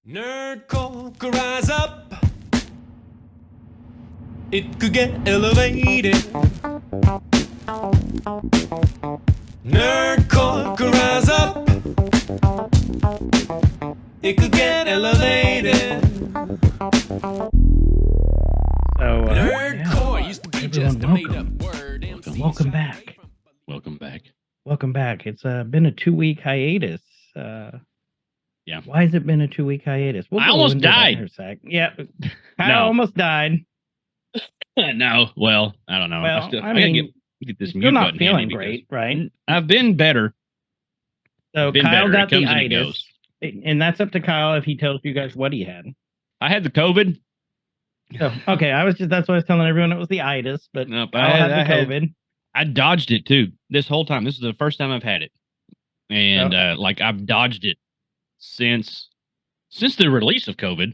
Nerdcore could rise up. It could get elevated. Nerdcore could rise up. It could get elevated. So, Nerdcore used to be just a made-up word. Welcome back. Welcome back. Welcome back. It's been a 2-week hiatus. Yeah. Why has it been a 2-week hiatus? I almost died. Yeah. I almost died. No. Well, I don't know. Well, I gotta get this mute still not button feeling handy great, right? I've been better. So Been Kyle better. got It the comes and it itis, goes. and that's up to Kyle if he tells you guys what he had. I had the COVID. So okay, that's what I was telling everyone. It was the itis, but Nope, Kyle had the COVID. I dodged it too this whole time. This is the first time I've had it, and I've dodged it since the release of COVID.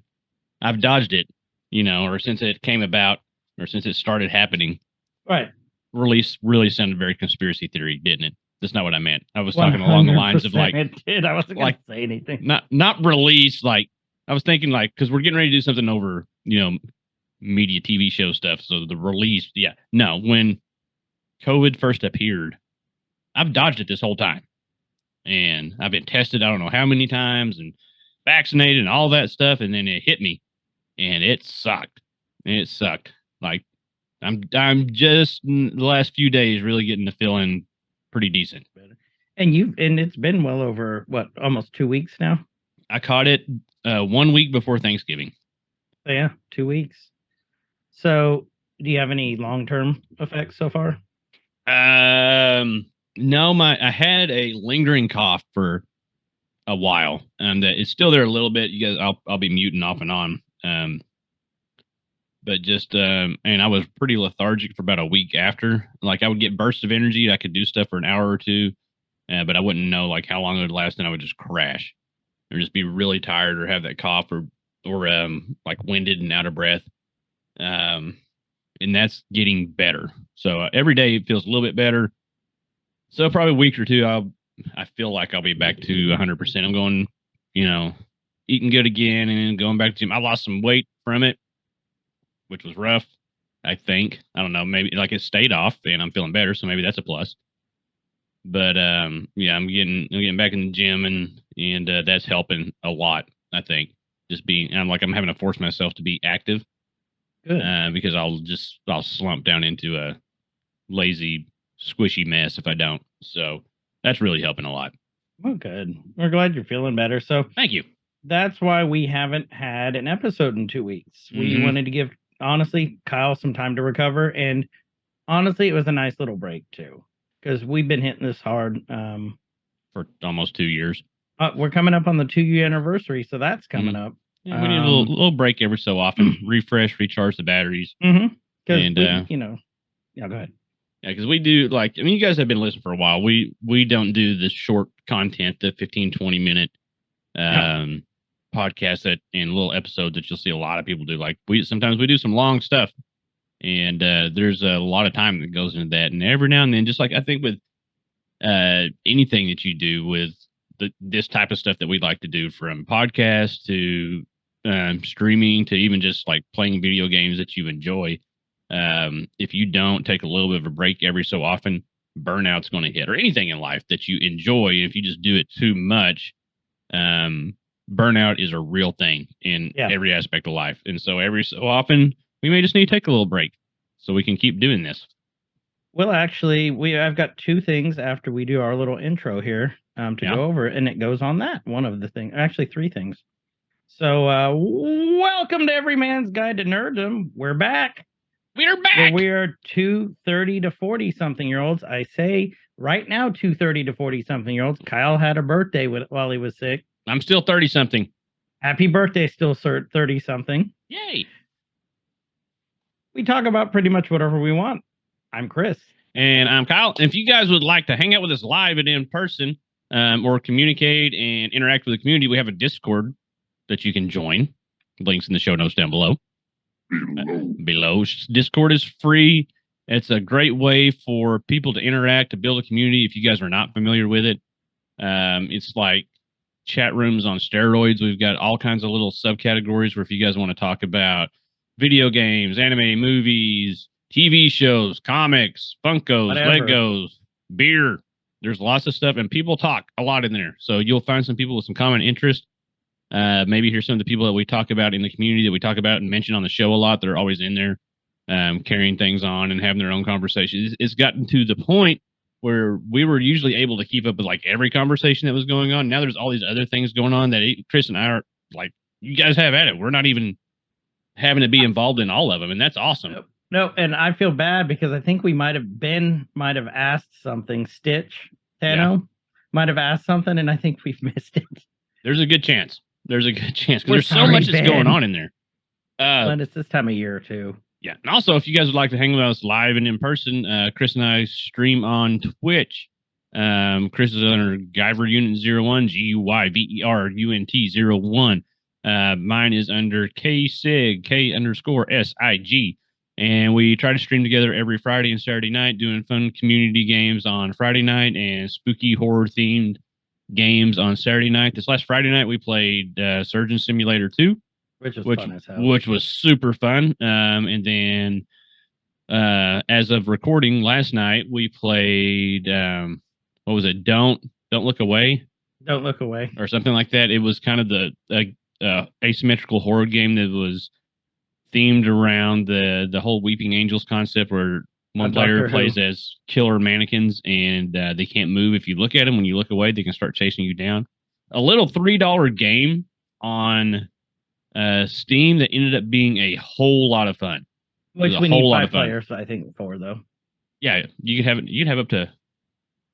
I've dodged it, or since it came about, or since it started happening. Right. Release really sounded very conspiracy theory, didn't it? That's not what I meant. I was talking along the lines of it did. I wasn't going to say anything. Not release. Like I was thinking, because we're getting ready to do something over, media TV show stuff. So the release, yeah. No, when COVID first appeared, I've dodged it this whole time, and I've been tested. I don't know how many times and vaccinated and all that stuff, and then it hit me, and it sucked. Like I'm just the last few days really getting to feeling pretty decent. And it's been well over almost 2 weeks now. I caught it 1 week before Thanksgiving. So, yeah, 2 weeks. So, do you have any long-term effects so far? No, I had a lingering cough for a while, and it's still there a little bit. You guys, I'll be muting off and on. But just and I was pretty lethargic for about a week after. Like I would get bursts of energy. I could do stuff for an hour or two, but I wouldn't know how long it would last, and I would just crash or just be really tired or have that cough or winded and out of breath. And that's getting better. So every day it feels a little bit better. So probably a week or two, I feel like I'll be back to 100%. I'm going, eating good again and going back to gym. I lost some weight from it, which was rough, I think. I don't know. Maybe it stayed off and I'm feeling better. So maybe that's a plus. But yeah, I'm getting back in the gym and that's helping a lot, I think. Just I'm having to force myself to be active. Good. Because I'll slump down into a lazy, squishy mess if I don't. So that's really helping a lot. Well, good. We're glad you're feeling better. So thank you. That's why we haven't had an episode in 2 weeks. We wanted to give, honestly, Kyle some time to recover. And honestly, it was a nice little break too, because we've been hitting this hard for almost 2 years. We're coming up on the 2-year anniversary, so that's coming up. Yeah, we need a little break every so often, refresh, recharge the batteries. And yeah, go ahead. Yeah, because we do you guys have been listening for a while. We don't do the short content, the 15, 20 minute podcast and little episodes that you'll see a lot of people do. Sometimes we do some long stuff, and there's a lot of time that goes into that. And every now and then, just I think with anything that you do with this type of stuff that we like to do, from podcasts to streaming to even just playing video games that you enjoy, if you don't take a little bit of a break every so often, burnout's going to hit. Or anything in life that you enjoy, if you just do it too much, burnout is a real thing in every aspect of life. And so every so often we may just need to take a little break so we can keep doing this. Well, actually, I've got 2 things after we do our little intro here to go over, and it goes on that. One of the things, actually 3 things. So, welcome to Every Man's Guide to Nerddom. We're back. We're back. We are 2 30 to 40 something year olds. I say right now, 2 30 to 40 something year olds. Kyle had a birthday while he was sick. I'm still 30 something. Happy birthday, still 30 something. Yay. We talk about pretty much whatever we want. I'm Chris. And I'm Kyle. If you guys would like to hang out with us live and in person, or communicate and interact with the community, we have a Discord that you can join. Links in the show notes down below. Below. Discord is free. It's a great way for people to interact, to build a community. If you guys are not familiar with it, it's chat rooms on steroids. We've got all kinds of little subcategories where if you guys want to talk about video games, anime, movies, TV shows, comics, Funkos, Whatever. Legos, beer, there's lots of stuff, and people talk a lot in there. So you'll find some people with some common interest. Maybe here's some of the people that we talk about in the community that we talk about and mention on the show a lot. They're always in there, carrying things on and having their own conversations. It's gotten to the point where we were usually able to keep up with like every conversation that was going on. Now there's all these other things going on that Chris and I are like, you guys have at it. We're not even having to be involved in all of them, and that's awesome. No, and I feel bad because I think we might have asked something. Stitch, Tano might have asked something, and I think we've missed it. There's a good chance. There's a good chance because We're there's so sorry, much that's Ben. going on in there. But it's this time of year too. Yeah, and also if you guys would like to hang with us live and in person, Chris and I stream on Twitch. Chris is under Guyver Unit 01, GUYVERUNT 01. Mine is under KSIG, K_SIG. And we try to stream together every Friday and Saturday night, doing fun community games on Friday night and spooky horror themed games on Saturday night. This last Friday night, we played Surgeon Simulator 2, Which was fun as hell. which was super fun. And then as of recording last night, we played, what was it? Don't Look Away. Don't Look Away. Or something like that. It was kind of the asymmetrical horror game that was themed around the whole Weeping Angels concept, where one player plays as killer mannequins and they can't move. If you look at them, when you look away, they can start chasing you down. A little $3 game on Steam that ended up being a whole lot of fun. Which we need 5 players, I think, for though. Yeah, you'd have up to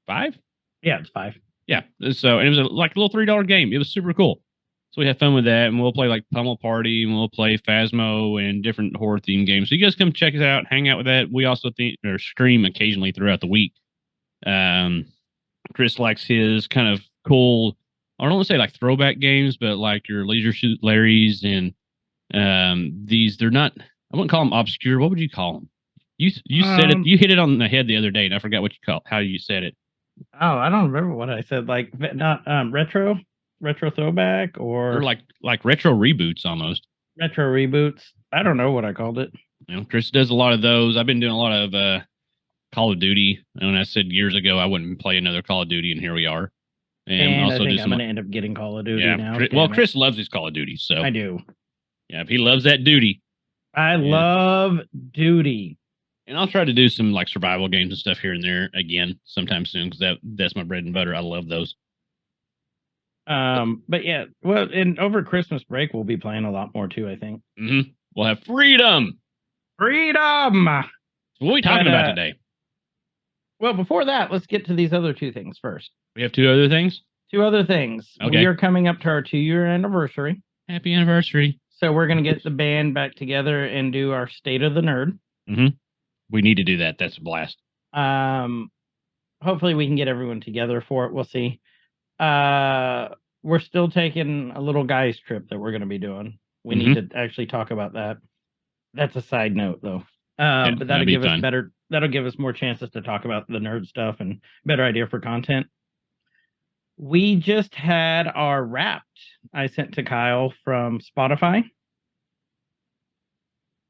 5. Yeah, it's 5. Yeah, so and it was like a little $3 game. It was super cool. So we have fun with that, and we'll play like Pummel Party, and we'll play Phasmo and different horror themed games. So you guys come check us out, hang out with that. We also stream occasionally throughout the week. Chris likes his kind of cool, I don't want to say like throwback games, but like your Leisure Suit Larrys and these. They're not. I wouldn't call them obscure. What would you call them? You said it. You hit it on the head the other day, and I forgot how you said it. Oh, I don't remember what I said. Like not retro throwback, or like retro reboots almost. Retro reboots. I don't know what I called it. You know, Chris does a lot of those. I've been doing a lot of Call of Duty. And I said years ago I wouldn't play another Call of Duty, and here we are. And also I think I'm going to end up getting Call of Duty now. Chris loves his Call of Duty, so I do. Yeah, if he loves that duty. I love duty. And I'll try to do some like survival games and stuff here and there again sometime soon, because that's my bread and butter. I love those. But yeah, well, and over Christmas break we'll be playing a lot more too, I think. Mm-hmm. We'll have freedom. So what are we talking about today? Well, before that, let's get to these other 2 things first. We have 2 other things? 2 other things. Okay. We are coming up to our 2-year anniversary. Happy anniversary. So we're going to get the band back together and do our State of the Nerd. Mm-hmm. We need to do that. That's a blast. Hopefully we can get everyone together for it. We'll see. We're still taking a little guys trip that we're going to be doing. We need to actually talk about that. That's a side note though. But that'll give us that'll give us more chances to talk about the nerd stuff and better idea for content. We just had our Wrapped I sent to Kyle from Spotify.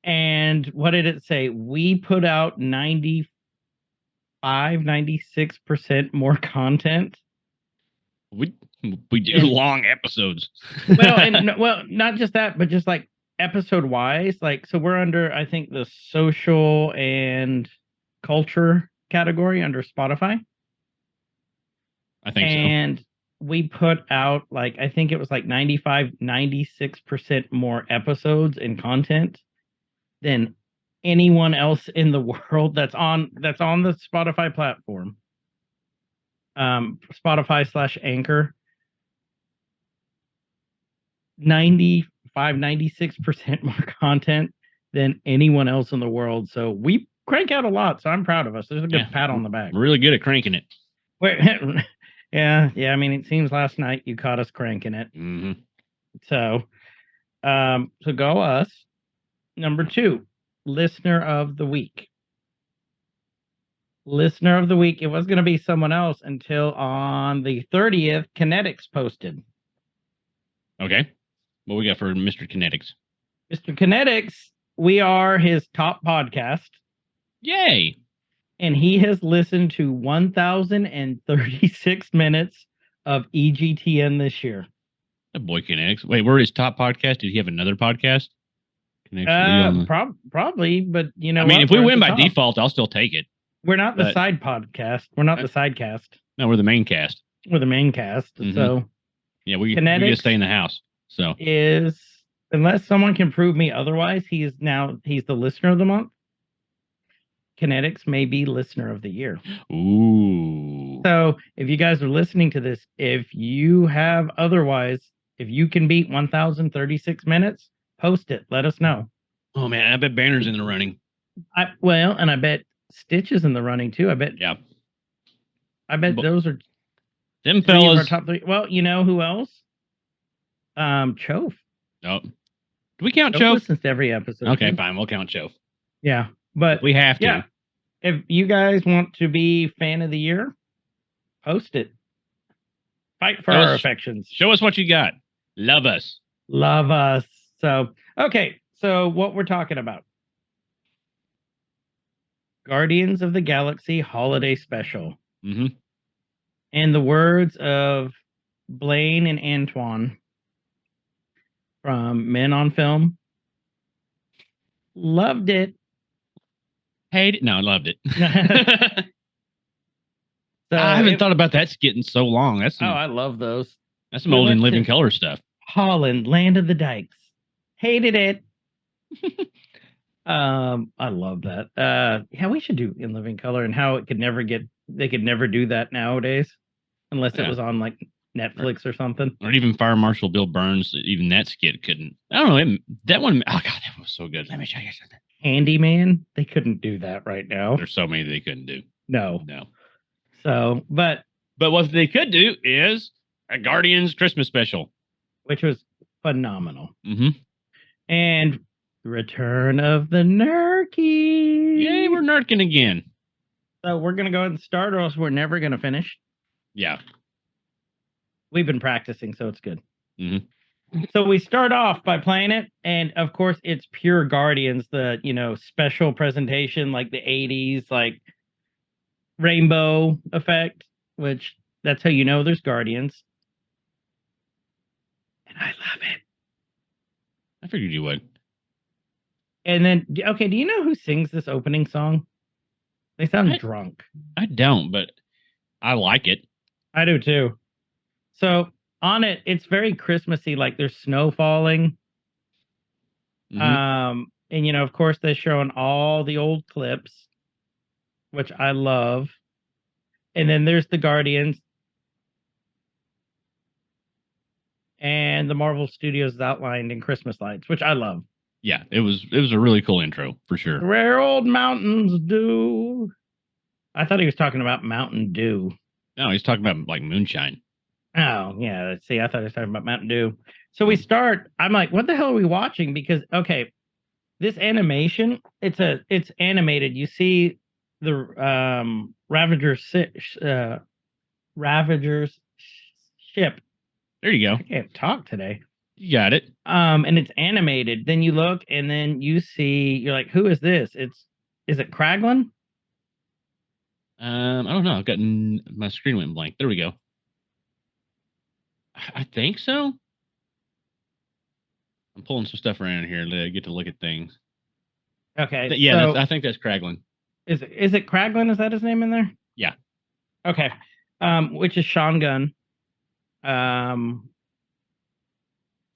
And what did it say? We put out 96% more content. We do long episodes. well, not just that, but just like episode wise. Like, so we're under, I think, the social and culture category under Spotify. I think so. And we put out like, I think it was like 96% more episodes and content than anyone else in the world that's on the Spotify platform. Spotify/Anchor. 96% more content than anyone else in the world. So we crank out a lot. So I'm proud of us. There's a good pat on the back. We're really good at cranking it. Yeah. I mean, it seems last night you caught us cranking it. Mm-hmm. So go us. Number 2, Listener of the Week. Listener of the Week. It was going to be someone else until on the 30th, Kinetics posted. Okay. What we got for Mr. Kinetics? Mr. Kinetics, we are his top podcast, Yay! and he has listened to 1,036 minutes of EGTN this year. That boy Kinetics. Wait, we're his top podcast. Did he have another podcast? Probably, but you know, I mean, what? if we We're at win the by top. default, I'll still take it. We're not the but- side podcast. We're not the sidecast. No, we're the main cast. We're the main cast. Mhm. So Yeah, we Kinetics just stay in the house. So is, unless someone can prove me otherwise, he's the listener of the month. Kinetics may be listener of the year. ooh. So if you guys are listening to this, if you have otherwise, if you can beat 1,036 minutes, post it. Let us know. Oh man, I bet Banner's in the running. And I bet Stitch is in the running too. I bet But- those are Them three of our fellas. top three. Well, you know who else? Chof. Oh. Do we count Chof Chof? listens to every episode. Okay, too. fine. We'll count Chof. Yeah, but We have to. yeah, if you guys want to be fan of the year, post it. Fight for Show our us- affections. Show us what you got. Love us. Love us. So, okay. So what we're talking about. Guardians of the Galaxy Holiday Special. Mm-hmm. In the words of Blaine and Antoine from Men on Film, loved it. Hate it. No, I loved it. So I haven't thought about that skit in so long. That's some, I love those. that's some we old and went living to- color stuff. Holland, Land of the Dykes. Hated it. I love that. Yeah, we should do In Living Color, and how it could never they could never do that nowadays unless it Yeah. was on like Netflix or something. Or even Fire Marshal Bill Burns. Even that skit couldn't. I don't know. That one. Oh god, that was so good. Let me show you something. Handyman, they couldn't do that right now. There's so many they couldn't do. No. No. So, but What they could do is a Guardians Christmas special. which was phenomenal. Mm-hmm. And Return of the Nerkie. Yay, we're nerking again. So we're gonna go ahead and start, or else we're never gonna finish. Yeah. We've been practicing, so it's good. Mm-hmm. So we start off by playing it, and of course it's pure Guardians, the special presentation, like the 80s, like rainbow effect, which that's how you know there's Guardians. And I love it. I figured you would. And then, okay, do you know who sings this opening song? They sound drunk. I don't, but I like it. I do too. So on it, it's very Christmassy, like there's snow falling. Mhm. And of course, they're showing all the old clips, which I love. And then there's the Guardians. And the Marvel Studios is outlined in Christmas lights, which I love. Yeah, it was a really cool intro for sure. Rare old mountains dew. I thought he was talking about Mountain Dew. No, he's talking about like moonshine. Oh, yeah. See, I thought he was talking about Mountain Dew. So we start, I'm like, what the hell are we watching? Because, okay, this animation, it's animated. You see the Ravager's ship. There you go. I can't talk today. You got it. And it's animated. Then you look and then you see, you're like, who is this? Is it Kraglin? I don't know. I've gotten my screen went blank. There we go. I think so. I'm pulling some stuff around here to get to look at things. Okay. Yeah, so I think that's Kraglin. is it Kraglin? Is that his name in there? Yeah. Okay. Which is Sean Gunn.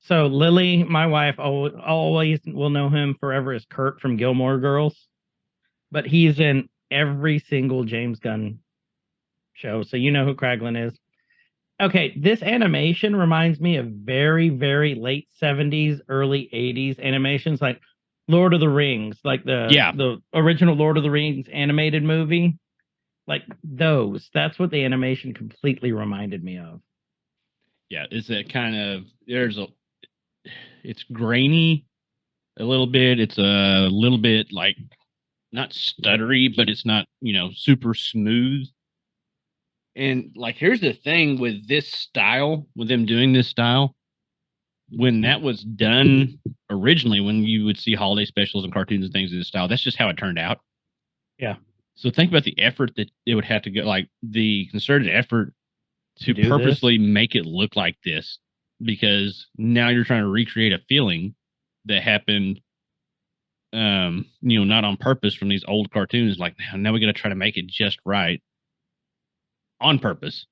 So Lily, my wife, always will know him forever as Kurt from Gilmore Girls, but he's in every single James Gunn show, so you know who Kraglin is. Okay, this animation reminds me of very, very late 70s, early 80s animations, like Lord of the Rings, like the original Lord of the Rings animated movie. Like those. That's what the animation completely reminded me of. Yeah, it's a kind of it's grainy a little bit. It's a little bit like not stuttery, but it's not, super smooth. And like, here's the thing with this style, with them doing this style, when that was done originally, when you would see holiday specials and cartoons and things of this style, that's just how it turned out. Yeah. So think about the effort that it would have to go, like the concerted effort to do purposely make it look like this, because now you're trying to recreate a feeling that happened, not on purpose from these old cartoons. Like now we got to try to make it just right on purpose.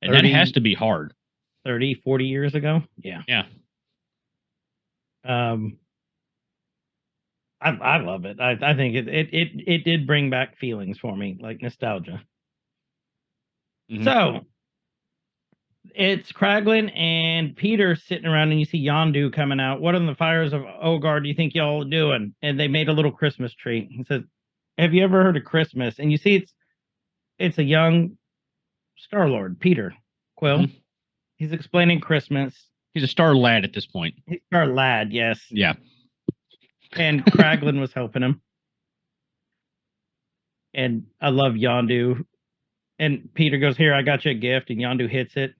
And that has to be hard. 30, 40 years ago. Yeah. Yeah. I love it. I think it did bring back feelings for me, like nostalgia. Mhm. So it's Kraglin and Peter sitting around, and you see Yondu coming out. What on the fires of Ogar do you think y'all are doing? And they made a little Christmas tree. He says, "Have you ever heard of Christmas?" And you see it's a young Starlord, Peter Quill. Mhm. He's explaining Christmas. He's a Starlad at this point. He's Starlad, yes. Yeah. And Kraglin was helping him. And I love Yondu. And Peter goes, "Here, I got you a gift." And Yondu hits it.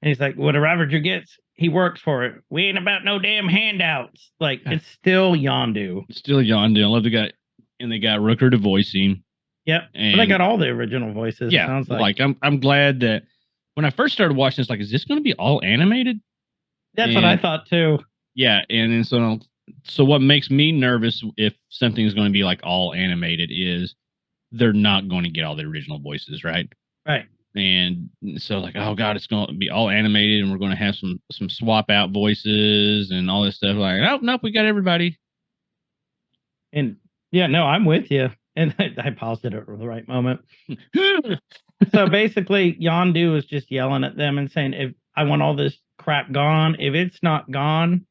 And he's like, "What a Ravager gets, he works for it. We ain't about no damn handouts." Like, it's still Yondu. Still Yondu. I love the guy. And they got Rooker to voice him. Yep. And But they got all the original voices. Yeah. Sounds like I'm glad that when I first started watching this, like, is this going to be all animated? that's what I thought too. Yeah. And so what makes me nervous if something's going to be like all animated is they're not going to get all the original voices, right? Right. And so like, oh God, it's going to be all animated and we're going to have some swap out voices and all this stuff. Like, oh, nope, we got everybody. And yeah, no, I'm with you. And I paused it at the right moment. So basically, Yondu is just yelling at them and saying, "If I want all this crap gone, if it's not gone,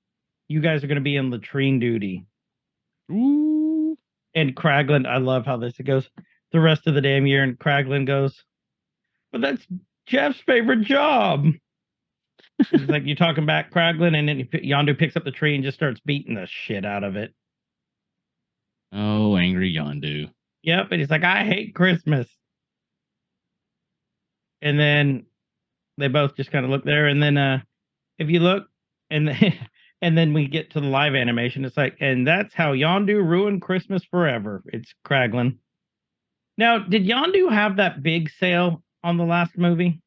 you guys are going to be in latrine duty." Ooh. And Kraglin, I love how this goes the rest of the damn year. And Kraglin goes, "But that's Jeff's favorite job." He's like, "You talking back, Kraglin?" And then Yondu picks up the tree and just starts beating the shit out of it. Oh, angry Yondu. Yep. And he's like, "I hate Christmas." And then they both just kind of look there. And then if you look, and and then we get to the live animation, it's like, "And that's how Yondu ruined Christmas forever." It's Kraglin. Now, did Yondu have that big sail on the last movie?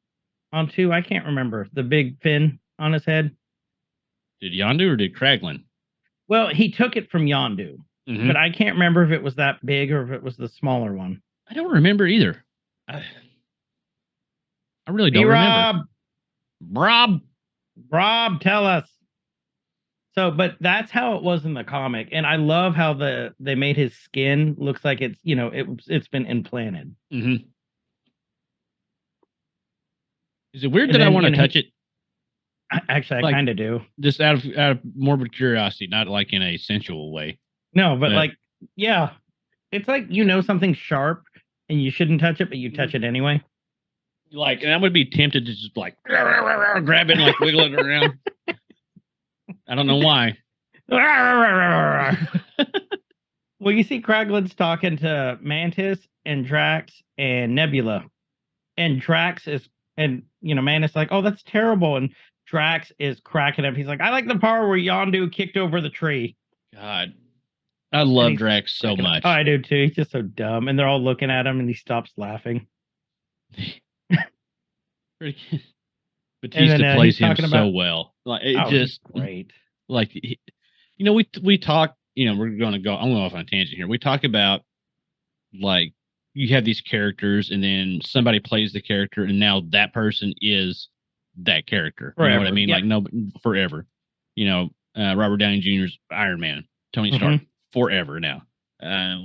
On 2? I can't remember. The big fin on his head. Did Yondu or did Kraglin? Well, he took it from Yondu. Mhm. But I can't remember if it was that big or if it was the smaller one. I don't remember either. I really don't remember. Rob, tell us. So, but that's how it was in the comic, and I love how they made his skin looks like it's it's been implanted. Mm-hmm. Is it weird that I want to touch it? Actually, Like, I kind of do. Just out of morbid curiosity, not like in a sensual way. No, but like, yeah, it's like something's sharp and you shouldn't touch it, but you touch it anyway. Like, and I would be tempted to just like grab it and like wiggle it around. I don't know why. Well, you see Kraglin's talking to Mantis and Drax and Nebula. And Drax Mantis like, "Oh, that's terrible." And Drax is cracking up. He's like, "I like the part where Yondu kicked over the tree." God. I love Drax so much. Oh, I do too. He's just so dumb. And they're all looking at him and he stops laughing. Batista plays him so well. Like just great. Like we talk. We're going to go. I'm going off on a tangent here. We talk about like you have these characters, and then somebody plays the character, and now that person is that character. Forever. You know what I mean? Yep. Like no, forever. Robert Downey Jr.'s Iron Man, Tony Stark, forever now.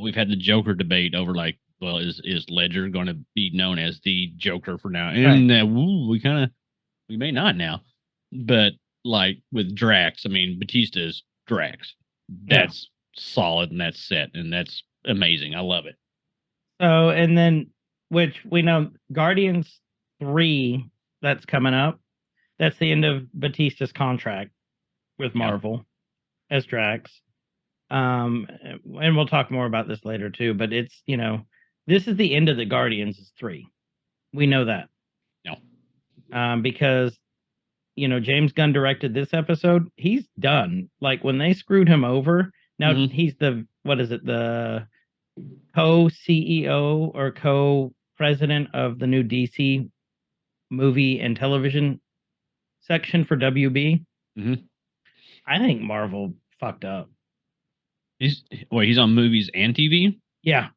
We've had the Joker debate over like, well, is Ledger going to be known as the Joker for now? And we may not now, but like with Drax, I mean, Batista's Drax. That's solid and that's set and that's amazing. I love it. So, and then, which we know Guardians 3 that's coming up, that's the end of Batista's contract with Marvel as Drax. And we'll talk more about this later too, but it's, this is the end of the Guardians 3. We know that. No. Because James Gunn directed this episode, he's done. Like when they screwed him over, now he's the co-CEO or co-president of the new DC movie and television section for WB. I think Marvel fucked up. He's on movies and TV? Yeah,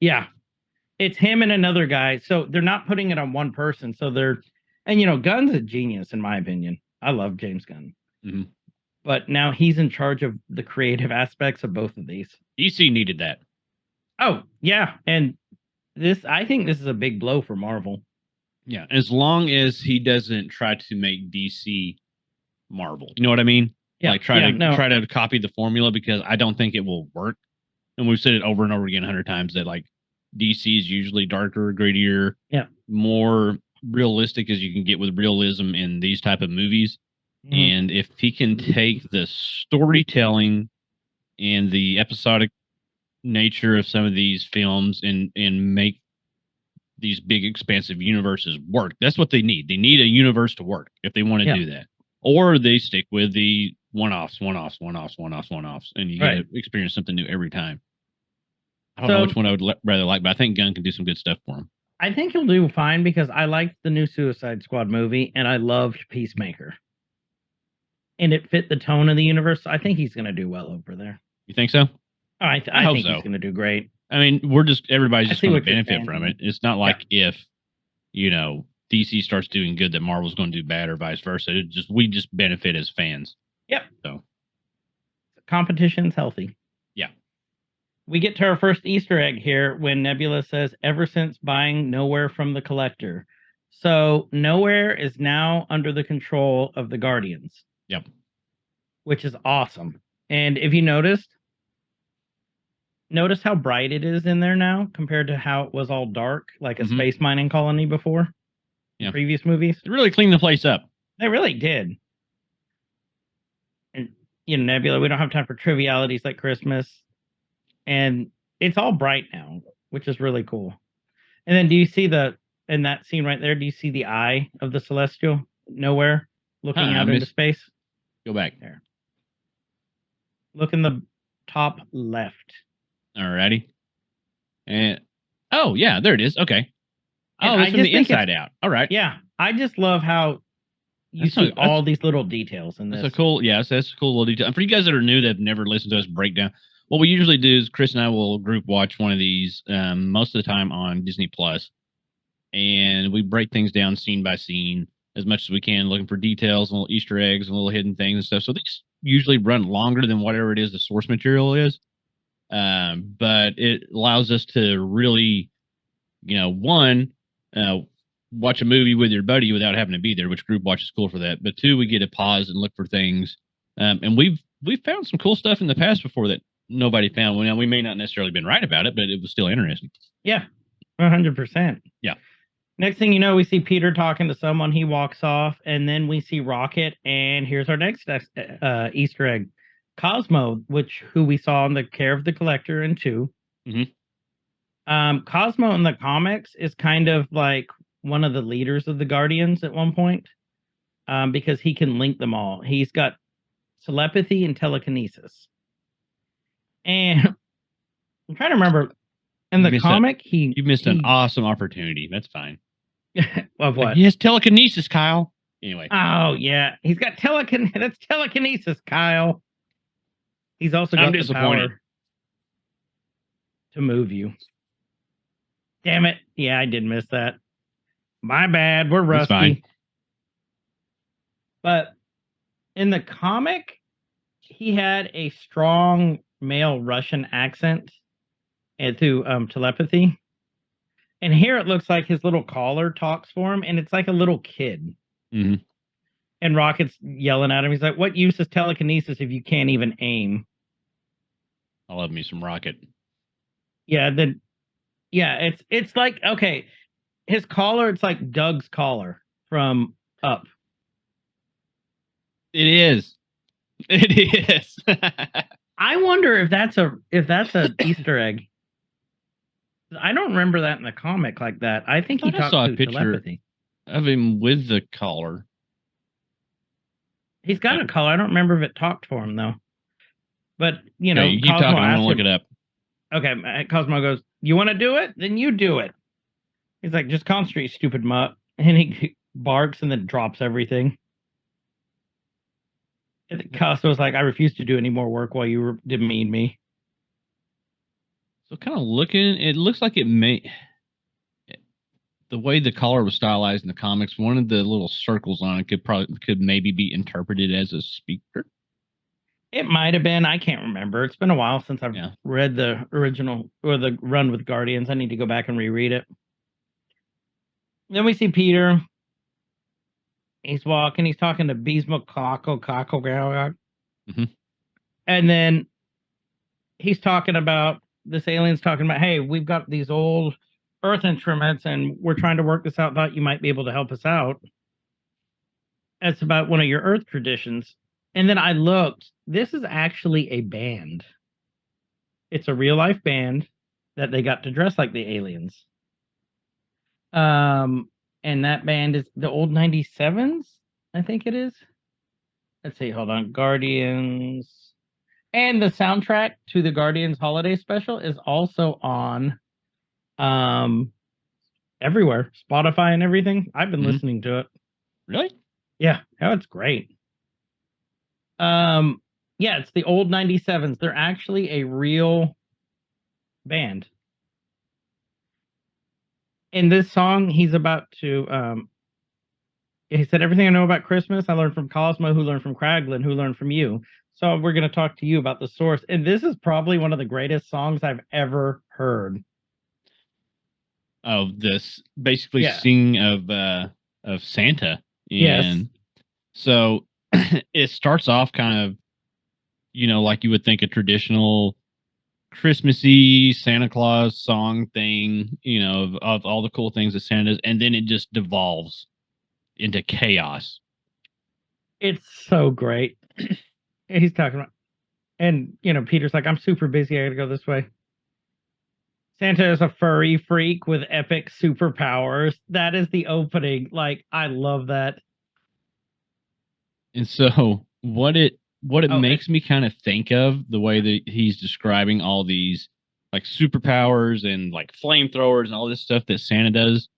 yeah. It's him and another guy. So they're not putting it on one person. So Gunn's a genius in my opinion. I love James Gunn. But now he's in charge of the creative aspects of both of these. DC needed that. Oh, yeah. And I think this is a big blow for Marvel. Yeah, as long as he doesn't try to make DC Marvel. You know what I mean? Yeah, like try to copy the formula, because I don't think it will work. And we've said it over and over again 100 times that like DC is usually darker, grittier, more realistic as you can get with realism in these type of movies. And if he can take the storytelling and the episodic nature of some of these films and make these big expansive universes work, that's what they need. They need a universe to work if they want to do that. Or they stick with the one-offs, and you get to experience something new every time. I don't know which one I would rather like, but I think Gunn can do some good stuff for him. I think he'll do fine because I liked the new Suicide Squad movie and I loved Peacemaker. And it fit the tone of the universe. I think he's going to do well over there. You think so? I think he's going to do great. I mean, everybody's just going to benefit from it. It's not like if, DC starts doing good that Marvel's going to do bad or vice versa. We just benefit as fans. Yep. So competition's healthy. Yeah. We get to our first Easter egg here when Nebula says, ever since buying Nowhere from the Collector. So Nowhere is now under the control of the Guardians. Yep. Which is awesome. And if you notice how bright it is in there now compared to how it was all dark, like a space mining colony before. Yeah. Previous movies. They really cleaned the place up. They really did. And Nebula, we don't have time for trivialities like Christmas. And it's all bright now, which is really cool. And then do you see in that scene right there, do you see the eye of the Celestial Nowhere looking out into space? Go back there. Look in the top left. Alrighty. And yeah, there it is. Okay. It's from the inside out. All right. Yeah. I just love how you see all these little details in this. That's a cool little detail. And for you guys that are new that have never listened to us break down, what we usually do is Chris and I will group watch one of these most of the time on Disney Plus, and we break things down scene by scene as much as we can, looking for details and little Easter eggs and little hidden things and stuff. So these usually run longer than whatever it is the source material is. But it allows us to really, watch a movie with your buddy without having to be there, which group watch is cool for that. But two, we get to pause and look for things. And we've found some cool stuff in the past before that nobody found. Well, we may not necessarily been right about it, but it was still interesting. Yeah, 100%. Yeah. Next thing you know, we see Peter talking to someone. He walks off, and then we see Rocket. And here's our next Easter egg. Cosmo, who we saw in the Care of the Collector in 2. Cosmo in the comics is kind of like one of the leaders of the Guardians at one point, because he can link them all. He's got telepathy and telekinesis. And I'm trying to remember, in the comic, you missed an awesome opportunity. That's fine. Of what? He has telekinesis, Kyle. Anyway. Oh, yeah. He's got that's telekinesis, Kyle. He's also got the power to move you. Damn it. Yeah, I did miss that. My bad. We're rusty. That's fine. But in the comic, he had a strong male Russian accent and through telepathy. And here it looks like his little caller talks for him, and it's like a little kid. Mm-hmm. And Rocket's yelling at him. He's like, what use is telekinesis if you can't even aim? I love me some Rocket. Yeah, it's like, okay, his collar, it's like Doug's collar from Up. It is. I wonder if that's a Easter egg. I don't remember that in the comic like that. I think he talked saw through a picture telepathy of him with the collar. He's got a color. I don't remember if it talked for him though. But you know, you keep Cosmo talking. I'm gonna asks look him, it up. Okay, Cosmo goes, "You want to do it? Then you do it." He's like, "Just concentrate, stupid mutt," and he barks and then drops everything. And Cosmo's like, "I refuse to do any more work while you demean me." So kind of looking, it looks like it may. The way the collar was stylized in the comics, one of the little circles on it could maybe be interpreted as a speaker. It might have been. I can't remember. It's been a while since I've read the original or the run with Guardians. I need to go back and reread it. Then we see Peter. He's walking. He's talking to Beesmo Cockle. And then he's talking about this alien's talking about, hey, we've got these old Earth instruments and we're trying to work this out. Thought you might be able to help us out. It's about one of your Earth traditions. And then I looked. This is actually a band. It's a real life band that they got to dress like the aliens. And that band is the old 97s, I think it is. Let's see, hold on. Guardians. And the soundtrack to the Guardians holiday special is also on everywhere. Spotify and everything. I've been listening to it. Really? Yeah. Oh, it's great. Yeah, it's the old 97s. They're actually a real band. In this song, he's about to he said, everything I know about Christmas, I learned from Cosmo, who learned from Kraglin, who learned from you. So we're going to talk to you about the source. And this is probably one of the greatest songs I've ever heard. Of this basically singing of Santa. And so it starts off kind of, you know, like you would think a traditional Christmassy Santa Claus song thing, you know, of all the cool things that Santa does, and then it just devolves into chaos. It's so great. He's talking about, and you know, Peter's like, I'm super busy, I gotta go this way. Santa is a furry freak with epic superpowers. That is the opening. Like, I love that. And so what it makes me kind of think of, the way that he's describing all these like superpowers and like flamethrowers and all this stuff that Santa does,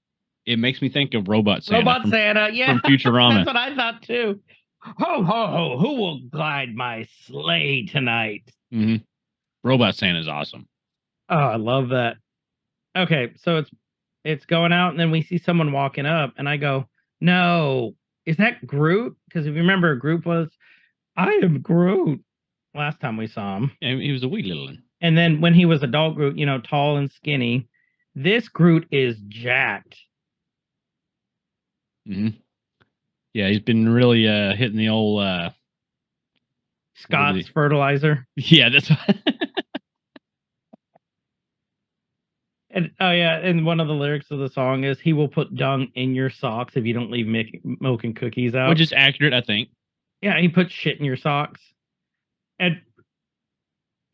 it makes me think of Robot Santa. Santa, yeah. From Futurama. That's what I thought too. Ho, ho, ho, who will glide my sleigh tonight? Robot Santa is awesome. Oh, I love that. Okay, so it's going out, and then we see someone walking up, and I go, no, is that Groot? Because if you remember, Groot was, I am Groot, last time we saw him. Yeah, he was a wee little one. And then when he was adult Groot, you know, tall and skinny, this Groot is jacked. Yeah, he's been really hitting the old Scott's fertilizer. Yeah, that's And and one of the lyrics of the song is, he will put dung in your socks if you don't leave milk and cookies out. Which is accurate, I think. Yeah, he puts shit in your socks. And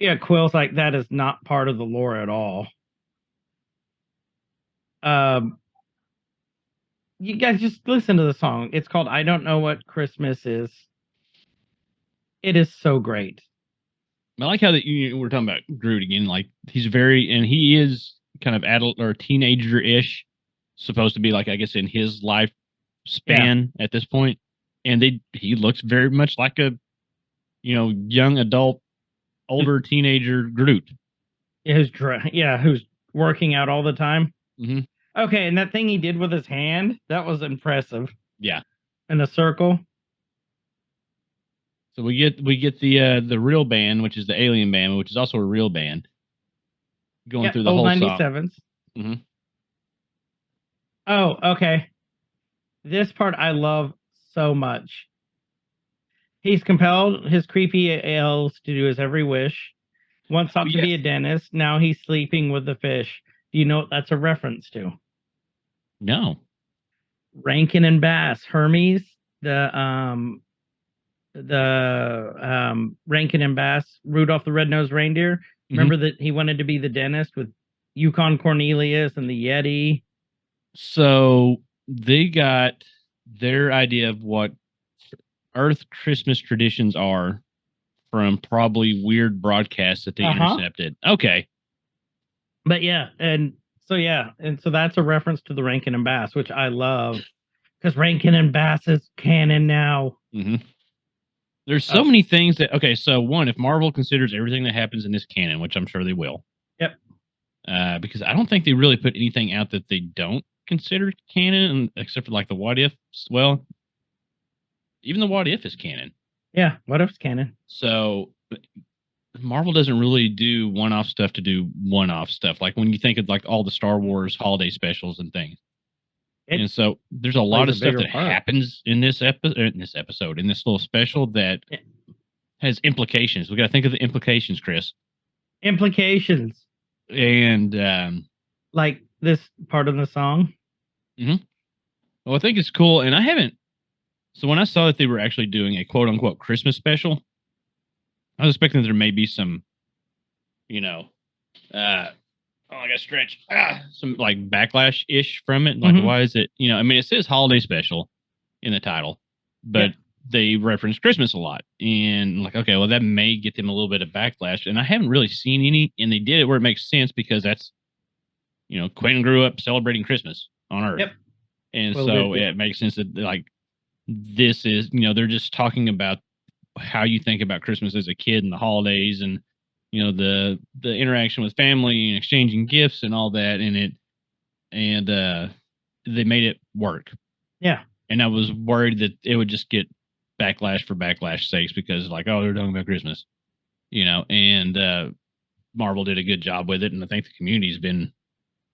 yeah, Quill's like, that is not part of the lore at all. You guys just listen to the song. It's called I Don't Know What Christmas Is. It is so great. I like how we're talking about Groot again. Like, he is kind of adult or teenager-ish, supposed to be, like, I guess, in his life span at this point. And he looks very much like a, you know, young adult, older teenager Groot. Who's working out all the time. Okay, and that thing he did with his hand, that was impressive. Yeah. In a circle. So we get the real band, which is the alien band, which is also a real band, going through the whole 97s. Song. Oh, okay. This part I love so much. He's compelled his creepy elves to do his every wish. Once thought to be a dentist, now he's sleeping with the fish. Do you know what that's a reference to? No. Rankin and Bass, Hermes, the Rankin and Bass, Rudolph the Red-Nosed Reindeer. Remember that he wanted to be the dentist with Yukon Cornelius and the Yeti? So they got their idea of what Earth Christmas traditions are from probably weird broadcasts that they intercepted. Okay. But and so that's a reference to the Rankin and Bass, which I love because Rankin and Bass is canon now. Mm-hmm. There's so many things that, okay, so one, if Marvel considers everything that happens in this canon, which I'm sure they will. Yep. Because I don't think they really put anything out that they don't consider canon, except for like the What If. Well, even the What If is canon. Yeah, What If's canon. So Marvel doesn't really do one-off stuff to do one-off stuff. Like when you think of like all the Star Wars holiday specials and things. And so there's a lot of stuff that happens in this episode, in this little special that has implications. We got to think of the implications, Chris. Implications. And like this part of the song. Mm-hmm. Well, I think it's cool. And I haven't. So when I saw that they were actually doing a quote unquote Christmas special, I was expecting there may be some, I got stretch. Some like backlash ish from it. Like, why is it? I mean, it says holiday special in the title, but they reference Christmas a lot. And like, okay, well, that may get them a little bit of backlash. And I haven't really seen any. And they did it where it makes sense because that's, Quinn grew up celebrating Christmas on Earth. Yep. And so it makes sense that like this is, they're just talking about how you think about Christmas as a kid and the holidays and the interaction with family and exchanging gifts and all that in it, and they made it work. Yeah, and I was worried that it would just get backlash for backlash sakes because like, oh, they're talking about Christmas, and Marvel did a good job with it, and I think the community's been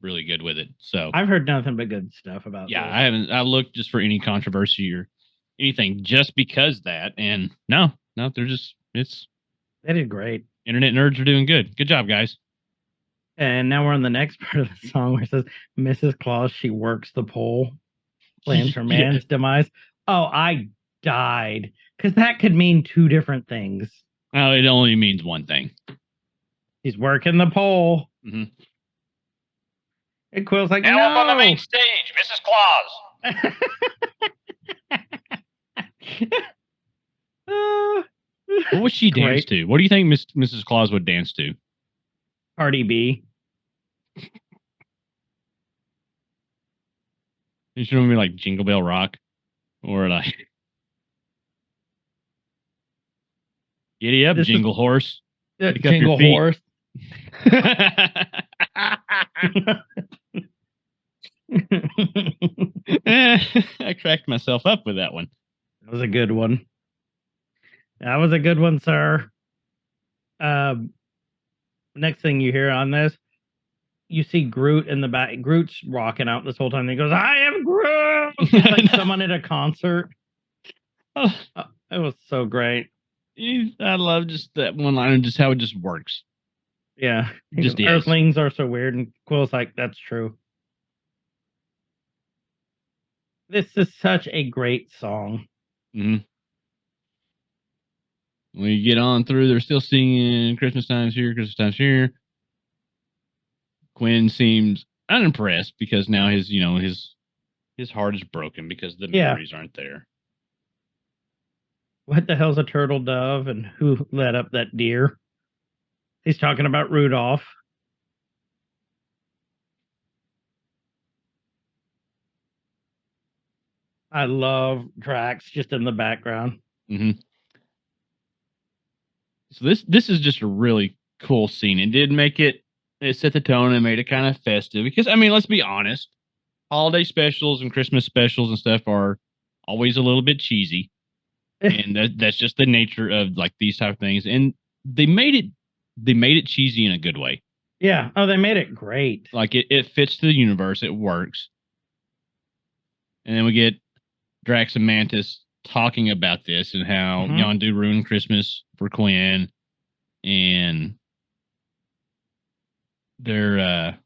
really good with it. So I've heard nothing but good stuff about. Yeah, this. I looked just for any controversy or anything just because that, and no, they're just they did great. Internet nerds are doing good. Good job, guys. And now we're on the next part of the song where it says, Mrs. Claus, she works the pole, plans her man's demise. Oh, I died. Because that could mean two different things. Oh, it only means one thing. He's working the pole. Mm-hmm. And Quill's like, now no. up on the main stage, Mrs. Claus. What would she dance to? What do you think Mrs. Claus would dance to? Cardi B. You should be like Jingle Bell Rock, or like Giddy Up, Jingle Horse. Jingle Horse. I cracked myself up with that one. That was a good one. That was a good one, sir. Next thing you hear on this, you see Groot in the back. Groot's rocking out this whole time. He goes, I am Groot! It's like someone at a concert. Oh, it was so great. I love just that one line and just how it just works. Yeah. Just Earthlings are so weird. And Quill's like, that's true. This is such a great song. Mm-hmm. When you get on through, they're still singing Christmas time's here, Christmas time's here. Quinn seems unimpressed because now his heart is broken because the memories aren't there. What the hell's a turtle dove and who let up that deer? He's talking about Rudolph. I love Drax just in the background. Mm-hmm. So this is just a really cool scene. It set the tone and made it kind of festive because, I mean, let's be honest, holiday specials and Christmas specials and stuff are always a little bit cheesy. And that's just the nature of like these type of things. And they made it cheesy in a good way. Yeah. Oh, they made it great. Like it fits the universe. It works. And then we get Drax and Mantis talking about this and how Yondu ruined Christmas for Quinn, and they're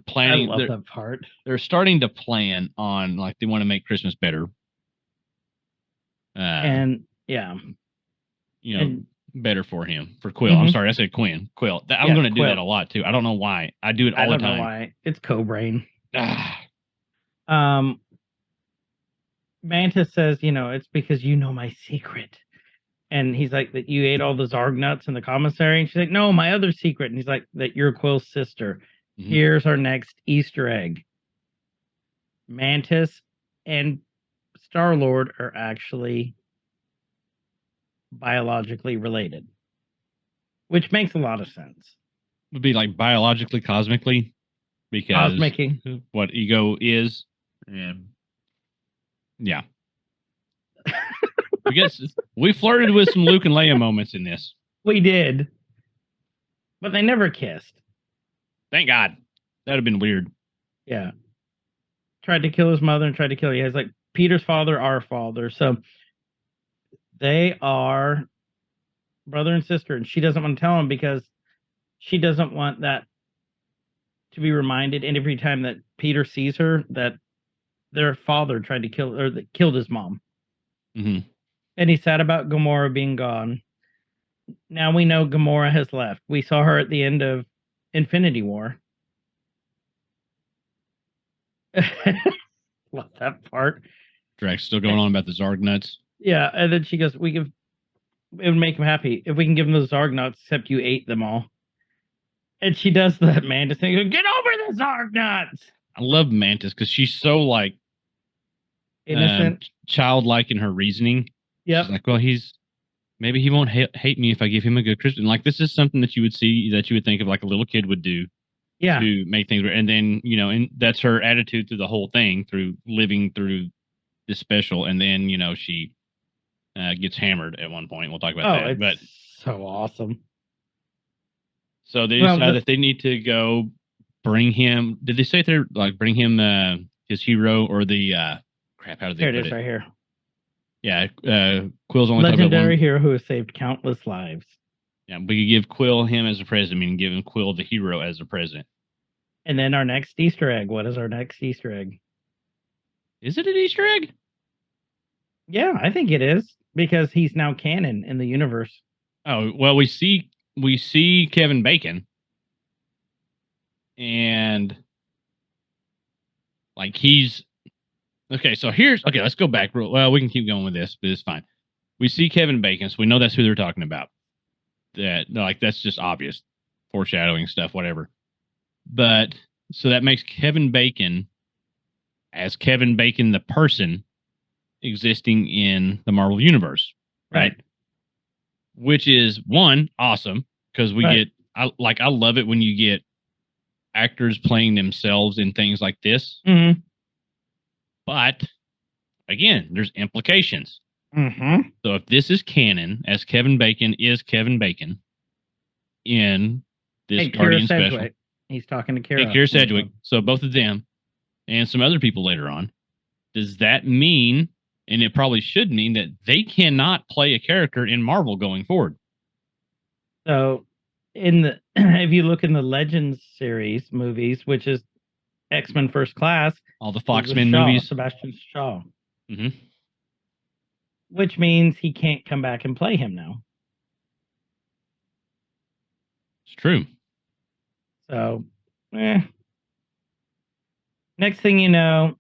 planning. I love that part. They're starting to plan on like they want to make Christmas better. Better for him, for Quill. I'm sorry, I said Quinn. Quill. I'm going to do that a lot too. I don't know why. I do it all the time. I don't know why. It's co-brain. Mantis says, it's because you know my secret. And he's like, that you ate all the Zarg nuts in the commissary. And she's like, no, my other secret. And he's like, that you're Quill's sister. Mhm. Here's our next Easter egg. Mantis and Star-Lord are actually biologically related, which makes a lot of sense. Would be like biologically, cosmically, because Cosmic. what ego is. And yeah. I guess we flirted with some Luke and Leia moments in this. We did. But they never kissed. Thank God. That would have been weird. Yeah. Tried to kill his mother and tried to kill you. It's like Peter's father, our father. So they are brother and sister, and she doesn't want to tell him because she doesn't want that to be reminded. And every time that Peter sees her, that their father tried to kill or that killed his mom. Mm-hmm. And he's sad about Gamora being gone. Now we know Gamora has left. We saw her at the end of Infinity War. Love that part. Drax still going on about the Zarg nuts. Yeah, and then she goes, it would make him happy if we can give him those Zarg nuts, except you ate them all. And she does that Mantis thing. Get over the Zarg nuts! I love Mantis because she's so like innocent, childlike in her reasoning. Yeah, she's like, well, maybe he won't hate me if I give him a good Christmas. Like, this is something that you would see, that you would think of like a little kid would do. Yeah, to make things, and then and that's her attitude through the whole thing, through living through this special, and then she gets hammered at one point. We'll talk about that. But so awesome. So they decide that they need to go bring him. Did they say they're like bring him his hero or the crap? How did they put it? Here it is, right here. Yeah, Quill's only legendary hero who has saved countless lives. Yeah, we could give Quill him as a president, meaning give him Quill the hero as a president. And then our next Easter egg. What is our next Easter egg? Is it an Easter egg? Yeah, I think it is, because he's now canon in the universe. Oh, well, we see Kevin Bacon, and like he's okay. So let's go back. Well, we can keep going with this, but it's fine. We see Kevin Bacon, so we know that's who they're talking about. That's just obvious foreshadowing stuff, whatever. But so that makes Kevin Bacon as Kevin Bacon the person existing in the Marvel universe, right? Which is one awesome, because we get I love it when you get actors playing themselves in things like this. Mm-hmm. But again, there's implications. Mm-hmm. So if this is canon, as Kevin Bacon is Kevin Bacon in this Guardian special, he's talking to Kira. Kira Sedgwick. So both of them and some other people later on. Does that mean, and it probably should mean, that they cannot play a character in Marvel going forward? So if you look in the Legends series movies, which is X-Men First Class, all the Foxmen movies, Sebastian Shaw. Mm-hmm. Which means he can't come back and play him now. It's true. So, next thing you know,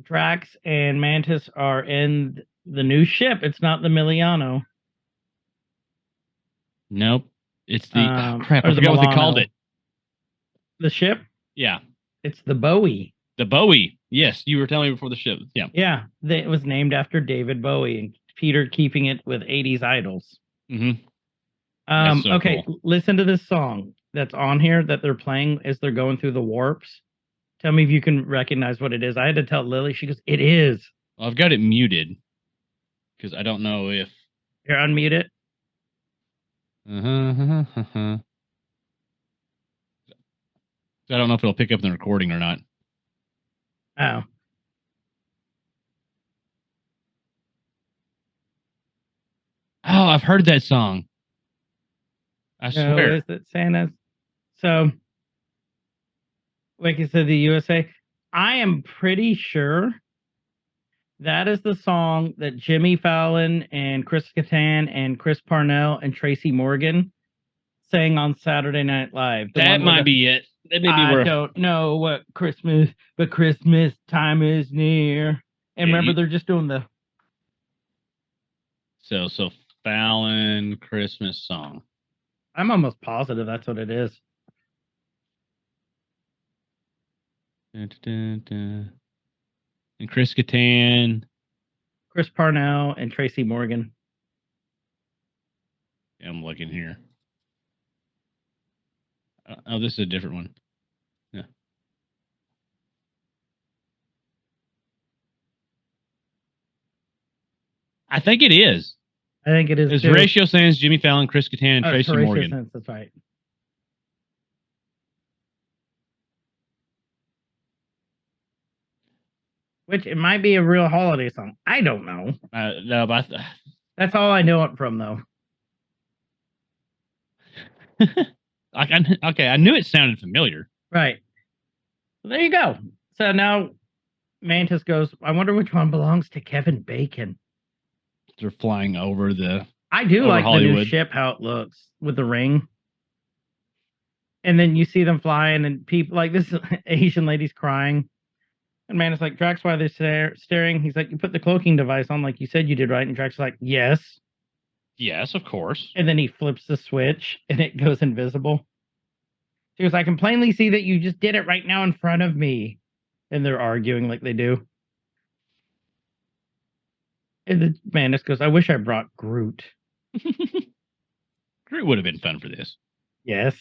Drax and Mantis are in the new ship. It's not the Miliano. Nope. It's the crap. I forgot what they called it. The ship? Yeah. It's the Bowie. The Bowie. Yes, you were telling me before the ship. Yeah. Yeah. It was named after David Bowie, and Peter keeping it with 80s idols. Mm-hmm. So okay, cool. Listen to this song that's on here that they're playing as they're going through the warps. Tell me if you can recognize what it is. I had to tell Lily. She goes, it is. Well, I've got it muted because I don't know if... Here, unmute it. I don't know if it'll pick up in the recording or not. Oh. Oh, I've heard that song. I swear. Is it Santa's? So, like I said, the USA, I am pretty sure that is the song that Jimmy Fallon and Chris Kattan and Chris Parnell and Tracy Morgan sang on Saturday Night Live. That might be it. That may be where... I don't know what Christmas, but Christmas time is near. And remember, they're just doing the... So Fallon Christmas song. I'm almost positive that's what it is. Dun, dun, dun. And Chris Kattan. Chris Parnell and Tracy Morgan. Yeah, I'm looking here. Oh, this is a different one. Yeah. I think it is. I think it is. It's too. Horatio Sands, Jimmy Fallon, Chris Kattan, and Tracy Horatio Morgan. Sands, that's right. Which it might be a real holiday song. I don't know. No, but That's all I know it from, though. okay, I knew it sounded familiar. Right. Well, there you go. So now Mantis goes, I wonder which one belongs to Kevin Bacon. They're flying over the... I do over like the new Hollywood. ship, how it looks with the ring. And then you see them flying and people like this Asian lady's crying. And Mantis like, Drax, why are they staring? He's like, you put the cloaking device on like you said you did, right? And Drax is like, yes. Yes, of course. And then he flips the switch and it goes invisible. He goes, I can plainly see that you just did it right now in front of me. And they're arguing like they do. And the Mantis goes, I wish I brought Groot. Groot would have been fun for this. Yes.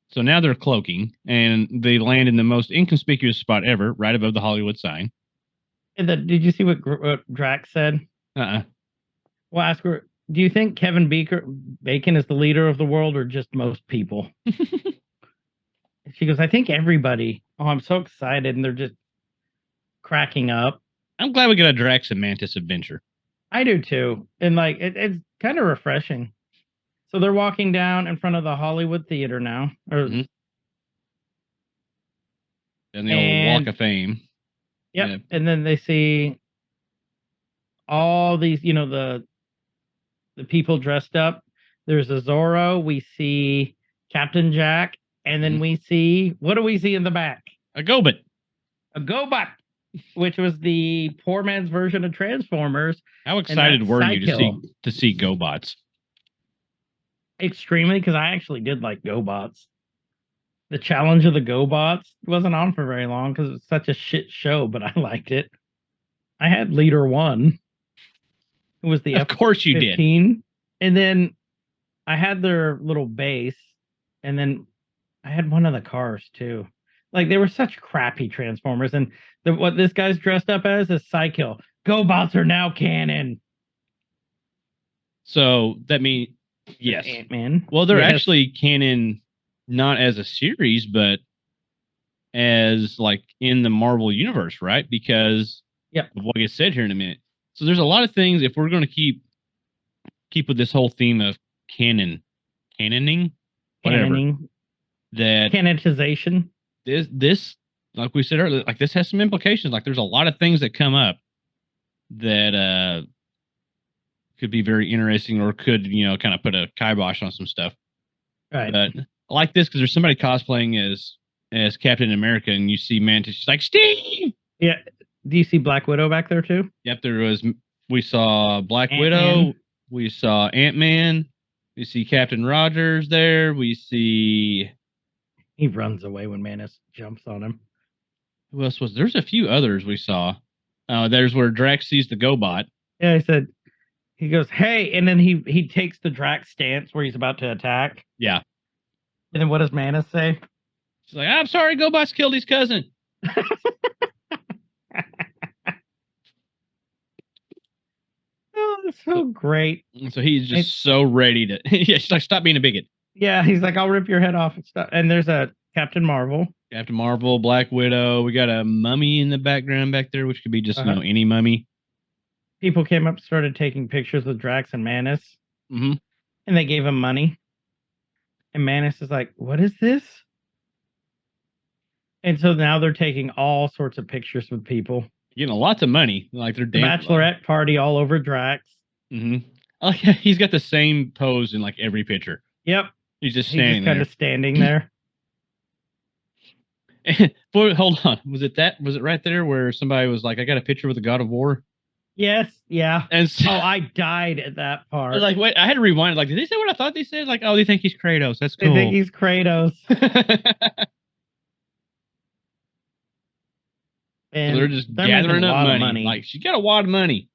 So now they're cloaking, and they land in the most inconspicuous spot ever, right above the Hollywood sign. And then, did you see what Drax said? Uh-uh. Well, ask her, do you think Kevin Bacon is the leader of the world or just most people? She goes, I think everybody. Oh, I'm so excited. And they're just cracking up. I'm glad we got a Drax and Mantis adventure. I do too. And like, it's kind of refreshing. So they're walking down in front of the Hollywood Theater now. And the old Walk of Fame. Yep. Yeah. And then they see all these, you know, the people dressed up. There's a Zorro. We see Captain Jack. And then we see, what do we see in the back? A Gobot. A Gobot, which was the poor man's version of Transformers. How excited were you Psycho. to see Gobots? Extremely, because I actually did like GoBots. The challenge of the GoBots wasn't on for very long because it was such a shit show, but I liked it. I had Leader 1. It was the Of course you did. And then I had their little base, and then I had one of the cars too. Like they were such crappy Transformers, and what this guy's dressed up as is Psykill. GoBots are now canon. So that means yes. Ant-Man. Well, they're Yes. actually canon not as a series, but as like in the Marvel universe, right? Because Yep. of what gets said here in a minute. So there's a lot of things if we're going to keep with this whole theme of canoning, whatever. Canoning. That Canonization. this like we said earlier, like this has some implications. Like there's a lot of things that come up that could be very interesting or could, you know, kind of put a kibosh on some stuff. Right. But I like this because there's somebody cosplaying as Captain America, and you see Mantis. She's like, Steve! Yeah. Do you see Black Widow back there too? Yep, we saw Black Ant-Man. Widow. We saw Ant-Man. We see Captain Rogers there. We see... He runs away when Mantis jumps on him. Who else was... There's a few others we saw. There's where Drax sees the GoBot. Yeah, he goes, hey, and then he takes the Drax stance where he's about to attack. Yeah. And then what does Mantis say? She's like, I'm sorry, GoBot's killed his cousin. Oh, that's so great. And so he's just so ready to... yeah, she's like, stop being a bigot. Yeah, he's like, I'll rip your head off and stuff. And there's a Captain Marvel. Captain Marvel, Black Widow. We got a mummy in the background back there, which could be just, you know, any mummy. People came up, started taking pictures with Drax and Mantis. Mm-hmm. And they gave him money. And Mantis is like, what is this? And so now they're taking all sorts of pictures with people. Getting lots of money. Like they're The bachelorette party all over Drax. Mm-hmm. Oh, yeah, he's got the same pose in like every picture. Yep. He's just He's standing just kind there. of standing there. Boy, hold on. Was it right there where somebody was like, I got a picture with the God of War? Yes, yeah. And so, Oh, I died at that part. I was like, wait, I had to rewind. Like, did they say what I thought they said? Like, oh, they think he's Kratos. That's They cool. think he's Kratos. And so they're just they're gathering making a up lot of money. Like, she got a wad of money.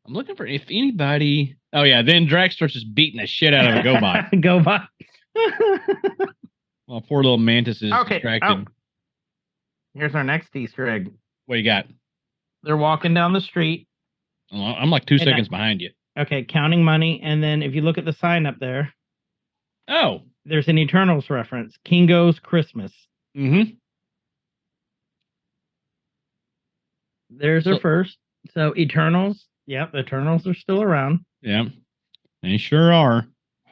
I'm looking for if anybody. Oh yeah, then Drax starts just beating the shit out of a GoBot. GoBot. Well, poor little Mantis is Okay. distracted. Oh. Here's our next Easter egg. What you got? They're walking down the street. Oh, I'm like 2 seconds behind you. Okay, counting money, and then if you look at the sign up there, Oh, there's an Eternals reference. Kingu's Christmas. mm-hmm. There's their first. So Eternals. Yep, the Eternals are still around. Yeah, they sure are.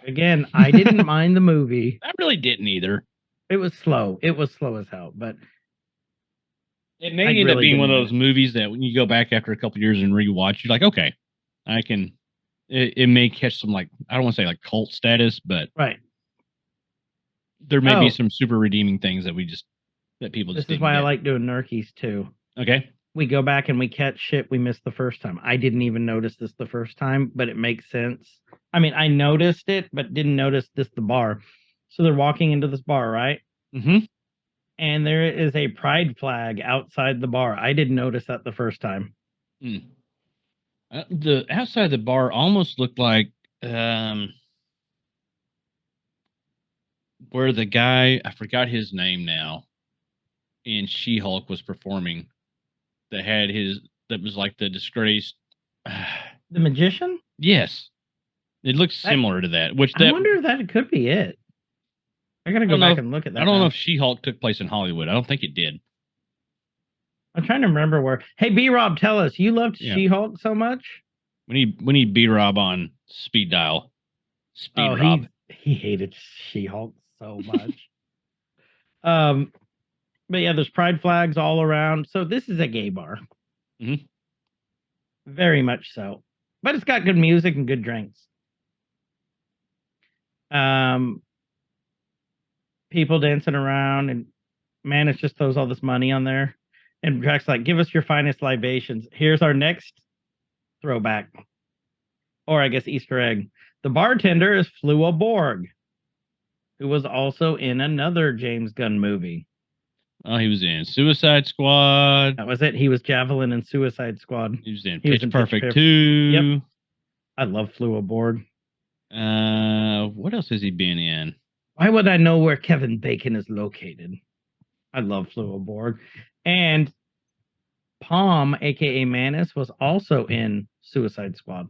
Again, I didn't mind the movie. I really didn't either. It was slow. It was slow as hell, but it may end up being one of those movies that when you go back after a couple years and rewatch, you're like, okay, I can. It may catch some, like, I don't want to say like cult status, but right. There may be some super redeeming things that people just. This is why I like doing Nerkies too. Okay. We go back and we catch shit we missed the first time. I didn't even notice this the first time, but it makes sense. I mean, I noticed it, but didn't notice the bar. So they're walking into this bar, right? Mm-hmm. And there is a pride flag outside the bar. I didn't notice that the first time. The outside of the bar almost looked like where the guy, I forgot his name now, in She-Hulk was performing. That was like the disgraced. The magician? Yes. It looks similar to that. I wonder if that could be it. I gotta go back and look at that. I don't know if She-Hulk took place in Hollywood. I don't think it did. I'm trying to remember where. Hey, B-Rob, tell us, you loved She-Hulk so much? We need B-Rob on speed dial. Rob. He hated She-Hulk so much. But yeah, there's pride flags all around. So this is a gay bar. Mm-hmm. Very much so. But it's got good music and good drinks. People dancing around, and Mantis just throws all this money on there. And Drax like, give us your finest libations. Here's our next throwback. Or I guess Easter egg. The bartender is Flua Borg, who was also in another James Gunn movie. Oh, he was in Suicide Squad. That was it. He was Javelin in Suicide Squad. He was in Pitch Perfect 2. Yep. I love Flua Borg. What else has he been in? Why would I know where Kevin Bacon is located? I love Flua Borg. And Palm, aka Mantis, was also in Suicide Squad.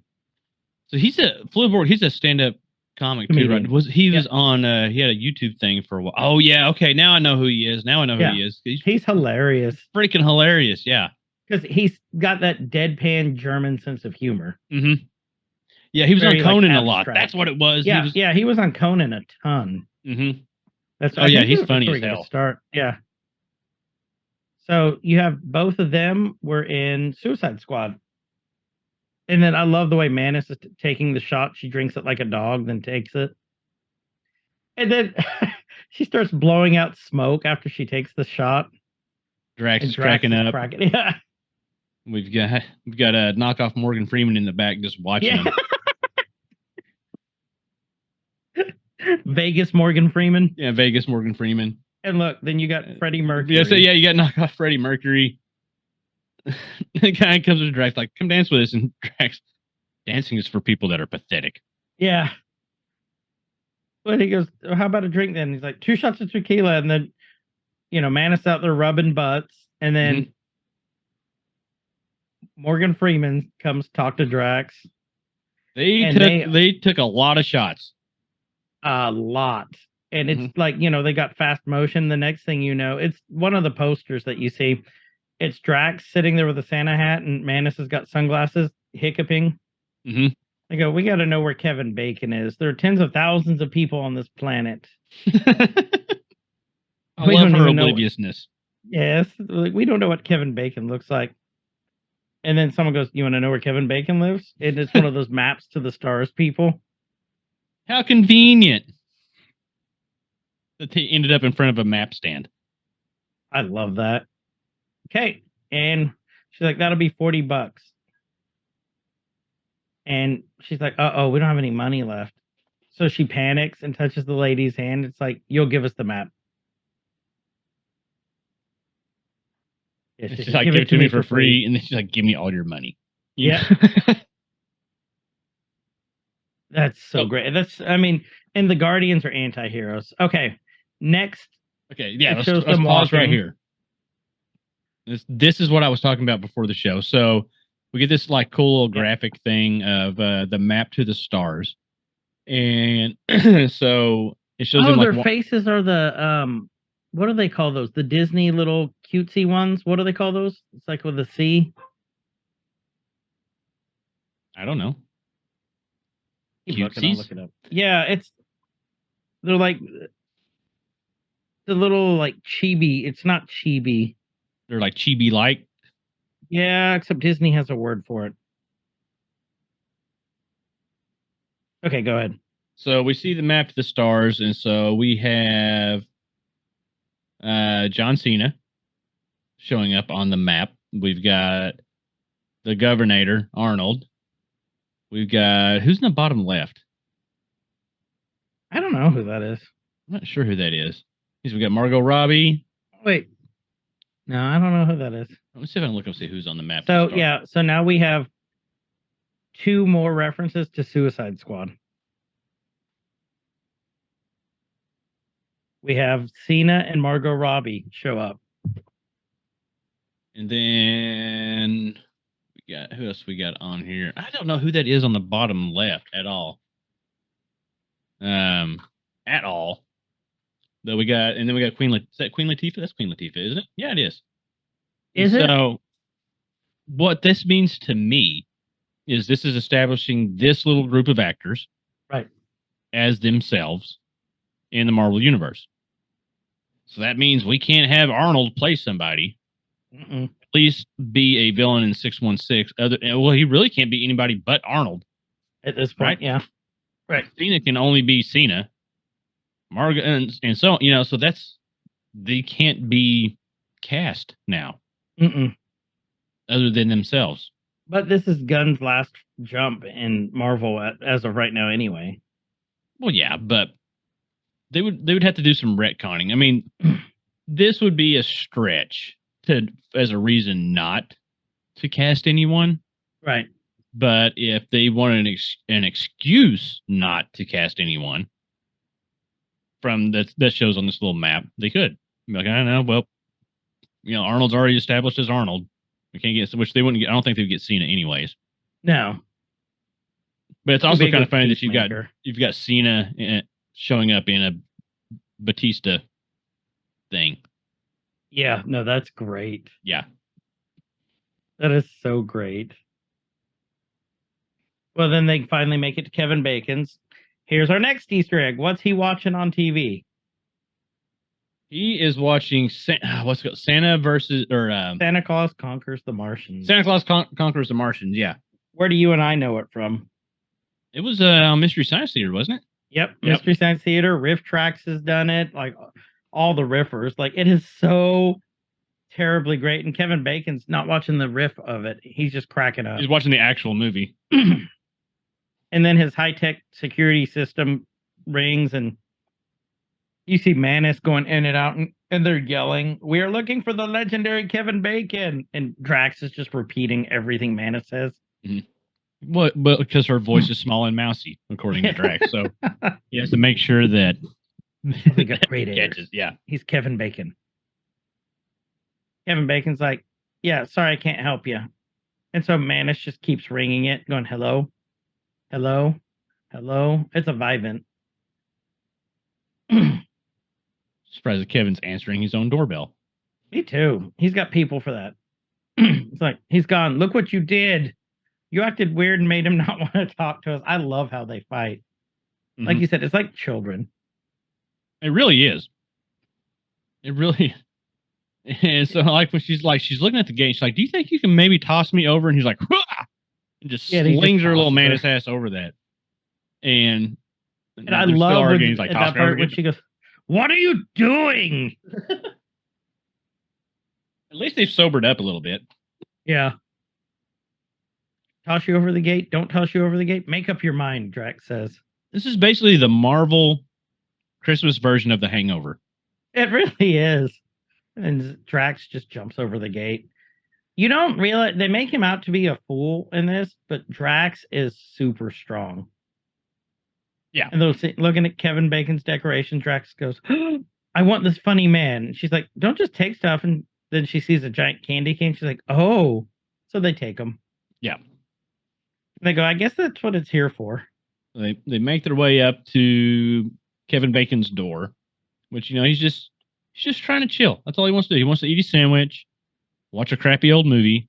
So Flua Borg, he's a stand-up comic too, right? Was on he had a YouTube thing for a while. Oh yeah, okay, now I know who he is. Who he is. He's hilarious. Freaking hilarious, yeah. Because he's got that deadpan German sense of humor. Mm-hmm. Yeah, he was on Conan a lot. That's what it was. Yeah, he was on Conan a ton. Mm-hmm. He's funny as hell. Start. Yeah. So you have both of them were in Suicide Squad. And then I love the way Mantis is taking the shot. She drinks it like a dog, then takes it. And then she starts blowing out smoke after she takes the shot. Drax is cracking up. Yeah. We've got a knockoff Morgan Freeman in the back just watching him. Vegas Morgan Freeman. Yeah, Vegas Morgan Freeman. And look, then you got Freddie Mercury. Yeah, you got knockoff Freddie Mercury. The guy comes to Drax like, come dance with us. And Drax, dancing is for people that are pathetic. Yeah. But he goes, oh, how about a drink then? He's like, 2 shots of tequila. And then, Mantis out there rubbing butts. And then Morgan Freeman comes talk to Drax. They took a lot of shots. A lot. And it's like, they got fast motion. The next thing you know, it's one of the posters that you see. It's Drax sitting there with a Santa hat, and Mantis has got sunglasses, hiccuping. Mm-hmm. They go, we got to know where Kevin Bacon is. There are tens of thousands of people on this planet. I love her obliviousness. Yes. Like, we don't know what Kevin Bacon looks like. And then someone goes, you want to know where Kevin Bacon lives? And it's one of those maps to the stars people. How convenient that they ended up in front of a map stand. I love that. Okay. And she's like, that'll be $40. And she's like, uh-oh, we don't have any money left. So she panics and touches the lady's hand. It's like, you'll give us the map. Yeah, She's like, give it to me for free. And then she's like, give me all your money. Yeah. That's so great. And the Guardians are anti-heroes. Okay. Next. Okay, yeah, let's pause right here. This is what I was talking about before the show. So we get this like cool little graphic thing of the map to the stars. And so it shows them their faces are the what do they call those? The Disney little cutesy ones. What do they call those? It's like with a C. I don't know. Keep looking, I'll look it up. Yeah, they're like the little like chibi. It's not chibi. They're like chibi-like. Yeah, except Disney has a word for it. Okay, go ahead. So we see the map to the stars, and so we have John Cena showing up on the map. We've got the Governor, Arnold. We've got, who's in the bottom left? I don't know who that is. I'm not sure who that is. We've got Margot Robbie. Wait. No, I don't know who that is. Let me see if I can look up and see who's on the map. So, yeah. So now we have 2 more references to Suicide Squad. We have Cena and Margot Robbie show up. And then we got, who else we got on here? I don't know who that is on the bottom left at all. At all. Though we got, and then we got Queen Latifah. Is that Queen Latifah? That's Queen Latifah, isn't it? Yeah, it is. Is it? So what this means to me is this is establishing this little group of actors, right, as themselves in the Marvel Universe. So that means we can't have Arnold play somebody. Mm-mm. At least be a villain in 616. Well, he really can't be anybody but Arnold. At this point, right? Yeah. Right. Cena can only be Cena. Margot, and so, so they can't be cast now. Mm-mm. Other than themselves. But this is Gunn's last jump in Marvel as of right now anyway. Well, yeah, but they would have to do some retconning. I mean, this would be a stretch as a reason not to cast anyone. Right. But if they wanted an excuse not to cast anyone from that shows on this little map, they could be like, I don't know, well, Arnold's already established as Arnold. We can't get, which they wouldn't get. I don't think they would get Cena anyways. No. But it's also kind of funny that you've got Cena showing up in a Batista thing. Yeah, no, that's great. Yeah. That is so great. Well, then they finally make it to Kevin Bacon's. Here's our next Easter egg. What's he watching on TV? He is watching what's it called? Santa Claus Conquers the Martians. Santa Claus Conquers the Martians, yeah. Where do you and I know it from? It was on Mystery Science Theater, wasn't it? Yep. Mystery Science Theater. Riff Tracks has done it. Like all the riffers. Like it is so terribly great. And Kevin Bacon's not watching the riff of it. He's just cracking up. He's watching the actual movie. And then his high-tech security system rings and you see Mantis going in and out, and they're yelling, "We are looking for the legendary Kevin Bacon." And Drax is just repeating everything Mantis says. Mm-hmm. Well, but because her voice is small and mousy, according to Drax, so he has to make sure that they got great catches. Yeah, he's Kevin Bacon. Kevin Bacon's like, "Yeah, sorry, I can't help you." And so Mantis just keeps ringing it, going, "Hello, hello, hello." It's a Vivint. Surprised that Kevin's answering his own doorbell. Me too. He's got people for that. It's like, he's gone. Look what you did. You acted weird and made him not want to talk to us. I love how they fight. Mm-hmm. Like you said, it's like children. It really is. It really. And so, like, when she's looking at the gate, she's like, "Do you think you can maybe toss me over?" And he's like, "Wah!" And just slings her little Mantis ass over that. And I love that part when she goes, "What are you doing?" At least they've sobered up a little bit. Yeah. Toss you over the gate. Don't toss you over the gate. Make up your mind, Drax says. This is basically the Marvel Christmas version of The Hangover. It really is. And Drax just jumps over the gate. You don't realize they make him out to be a fool in this, but Drax is super strong. Yeah. And they'll see, looking at Kevin Bacon's decoration, Drax goes, I want this funny man. And she's like, don't just take stuff. And then she sees a giant candy cane. She's like, oh. So they take him. Yeah. And they go, I guess that's what it's here for. They make their way up to Kevin Bacon's door, which, you know, he's just trying to chill. That's all he wants to do. He wants to eat his sandwich, watch a crappy old movie,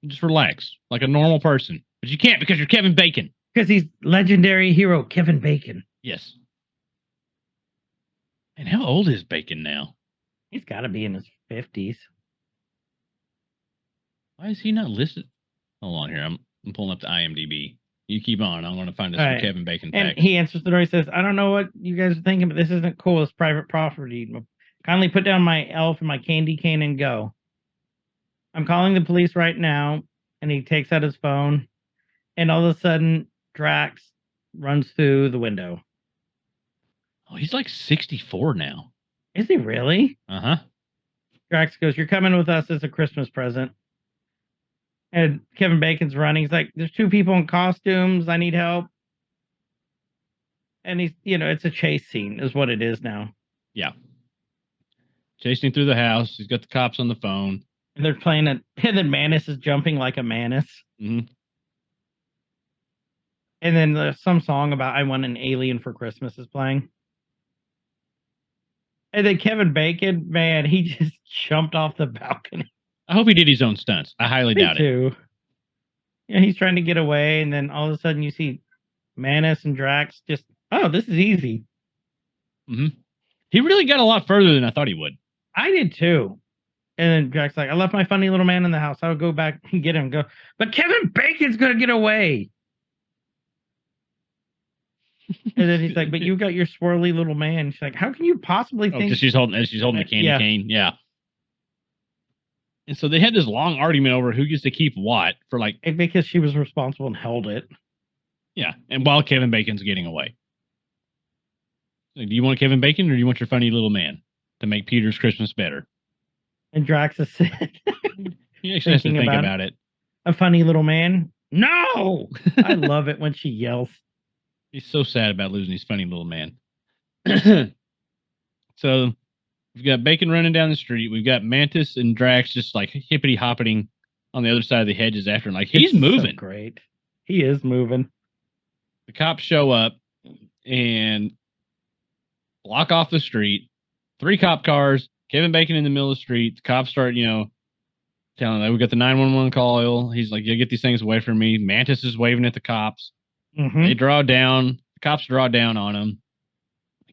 and just relax like a normal person. But you can't because you're Kevin Bacon. Because he's legendary hero Kevin Bacon. Yes. And how old is Bacon now? He's got to be in his 50s. Why is he not listed? Hold on here. I'm pulling up the IMDb. You keep on. I'm going to find us All some right. Kevin Bacon And facts. he answers the door. He says, I don't know what you guys are thinking, but this isn't cool. It's private property. Kindly put down my elf and my candy cane and go. I'm calling the police right now. And he takes out his phone. And all of a sudden, Drax runs through the window. Oh, he's like 64 now. Is he really? Uh-huh. Drax goes, you're coming with us as a Christmas present. And Kevin Bacon's running. He's like, there's two people in costumes. I need help. And he's, you know, it's a chase scene is what it is now. Yeah. Chasing through the house. He's got the cops on the phone. And they're playing it. And then Mantis is jumping like a Mantis. Mm-hmm. And then there's some song about I want an alien for Christmas is playing. And then Kevin Bacon, man, he just jumped off the balcony. I hope he did his own stunts. I highly doubt it. Too. Yeah, he's trying to get away, and then all of a sudden you see Mantis and Drax just, oh, this is easy. Mm-hmm. He really got a lot further than I thought he would. I did too. And then Drax like, I left my funny little man in the house. I'll go back and get him. Go, but Kevin Bacon's gonna get away. And then he's like, but you got your swirly little man. She's like, how can you possibly think? Because she's holding the candy cane. Yeah. And so they had this long argument over who gets to keep what for like... Because she was responsible and held it. Yeah. And while Kevin Bacon's getting away. Like, do you want Kevin Bacon or do you want your funny little man to make Peter's Christmas better? And Drax is He actually has to think about it. A funny little man? No! I love it when she yells. He's so sad about losing his funny little man. So we've got Bacon running down the street. We've got Mantis and Drax just like hippity hoppiting on the other side of the hedges after him. Like he's moving. So great. He is moving. The cops show up and block off the street. 3 cop cars. Kevin Bacon in the middle of the street. The cops start, you know, telling them, we got the 911 call. He's like, you get these things away from me. Mantis is waving at the cops. Mm-hmm. They draw down. The cops draw down on him.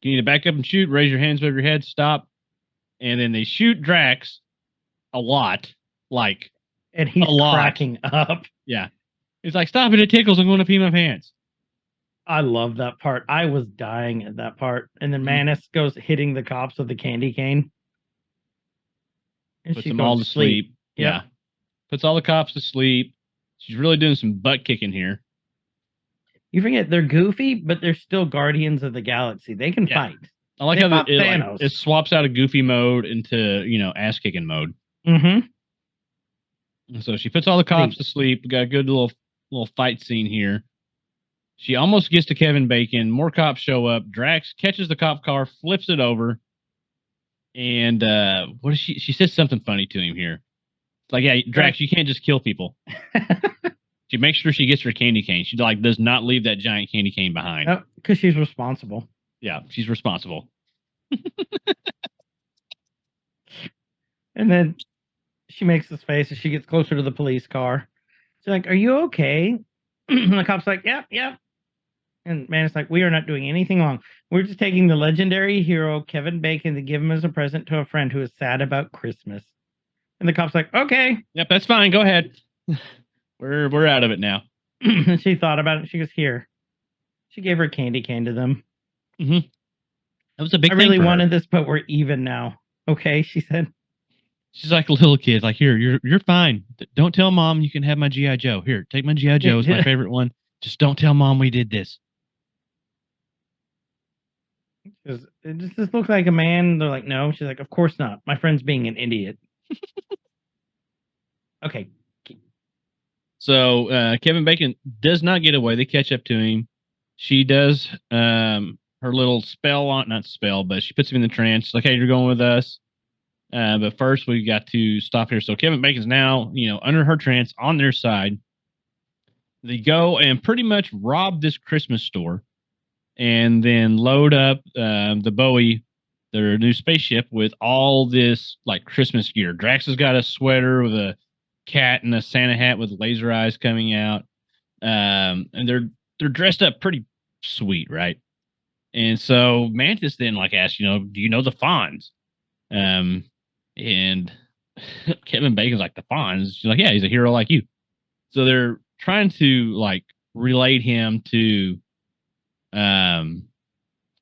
You need to back up and shoot. Raise your hands above your head. Stop. And then they shoot Drax a lot. Like, and he's cracking up. Yeah. He's like, stop it. It tickles. I'm going to pee my pants. I love that part. I was dying at that part. And then Mantis goes hitting the cops with the candy cane. And puts she them goes all to sleep. Yep. Yeah. Puts all the cops to sleep. She's really doing some butt kicking here. You forget they're goofy, but they're still Guardians of the Galaxy. They can fight. I like They how fought it swaps out of goofy mode into, you know, ass kicking mode. Mm-hmm. So she puts all the cops to sleep. We got a good little fight scene here. She almost gets to Kevin Bacon. More cops show up. Drax catches the cop car, flips it over. And what is she says something funny to him here. It's like, yeah, Drax, you can't just kill people. She makes sure she gets her candy cane. She like does not leave that giant candy cane behind. Oh, because she's responsible. Yeah, she's responsible. And then she makes this face as she gets closer to the police car. She's like, are you okay? And the cop's like, yep, yep. And Mantis like, we are not doing anything wrong. We're just taking the legendary hero Kevin Bacon to give him as a present to a friend who is sad about Christmas. And the cop's like, okay. Yep, that's fine. Go ahead. We're out of it now. And she thought about it. She goes, here. She gave her candy cane to them. Mm-hmm. That was a big I thing really for wanted her. this, but we're even now. Okay, she said. She's like a little kid. Like, here, you're fine. Don't tell mom you can have my GI Joe. Here, take my GI Joe. It's my favorite one. Just don't tell mom we did this. Because it just looks like a man. They're like, no. She's like, of course not. My friend's being an idiot. Okay. So Kevin Bacon does not get away. They catch up to him. She does her little spell on, not spell, but she puts him in the trance. She's like, hey, you're going with us. But first we got to stop here. So Kevin Bacon's now, under her trance on their side. They go and pretty much rob this Christmas store and then load up the Bowie, their new spaceship, with all this like Christmas gear. Drax has got a sweater with a cat and a Santa hat with laser eyes coming out. And they're dressed up pretty sweet, right? And so Mantis then like asks, do you know the Fonz? And Kevin Bacon's like, the Fonz? She's like, yeah, he's a hero like you. So they're trying to like relate him to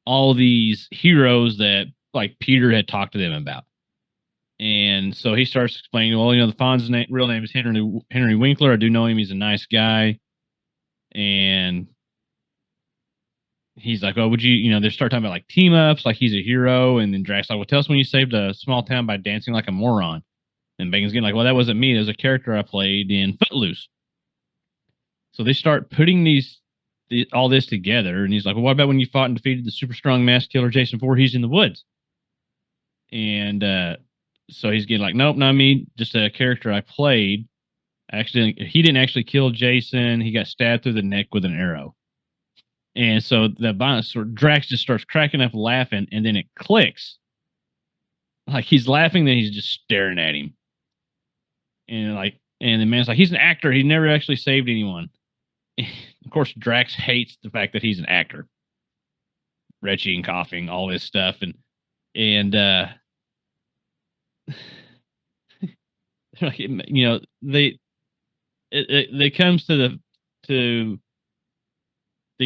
all these heroes that like Peter had talked to them about. And so he starts explaining, well, the Fonz's real name is Henry Winkler. I do know him. He's a nice guy. And he's like, oh, would you, they start talking about like team ups, like he's a hero. And then Drax like, well, tell us when you saved a small town by dancing like a moron. And Bacon's getting like, well, that wasn't me. There's a character I played in Footloose. So they start putting all this together. And he's like, well, what about when you fought and defeated the super strong mass killer Jason Voorhees in the woods? And so he's getting like, nope, not me. Just a character I played. Actually, he didn't actually kill Jason. He got stabbed through the neck with an arrow. And so Drax just starts cracking up laughing, and then it clicks. Like he's laughing, then he's just staring at him. And the man's like, he's an actor. He never actually saved anyone. Of course, Drax hates the fact that he's an actor. Retching, coughing, all this stuff. And they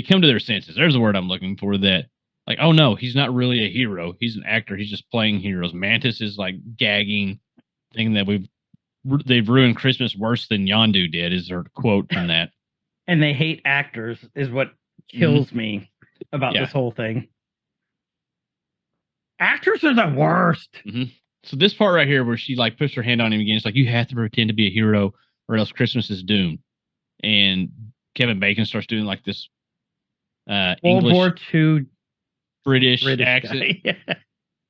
come to their senses. There's the word I'm looking for. That like, oh no, he's not really a hero. He's an actor. He's just playing heroes. Mantis is like gagging, thinking that they've ruined Christmas worse than Yondu did. Is her quote from that. And they hate actors is what kills me about this whole thing. Actors are the worst. Mm-hmm. So this part right here where she like puts her hand on him again, it's like, you have to pretend to be a hero or else Christmas is doomed. And Kevin Bacon starts doing like this World English, War II British accent.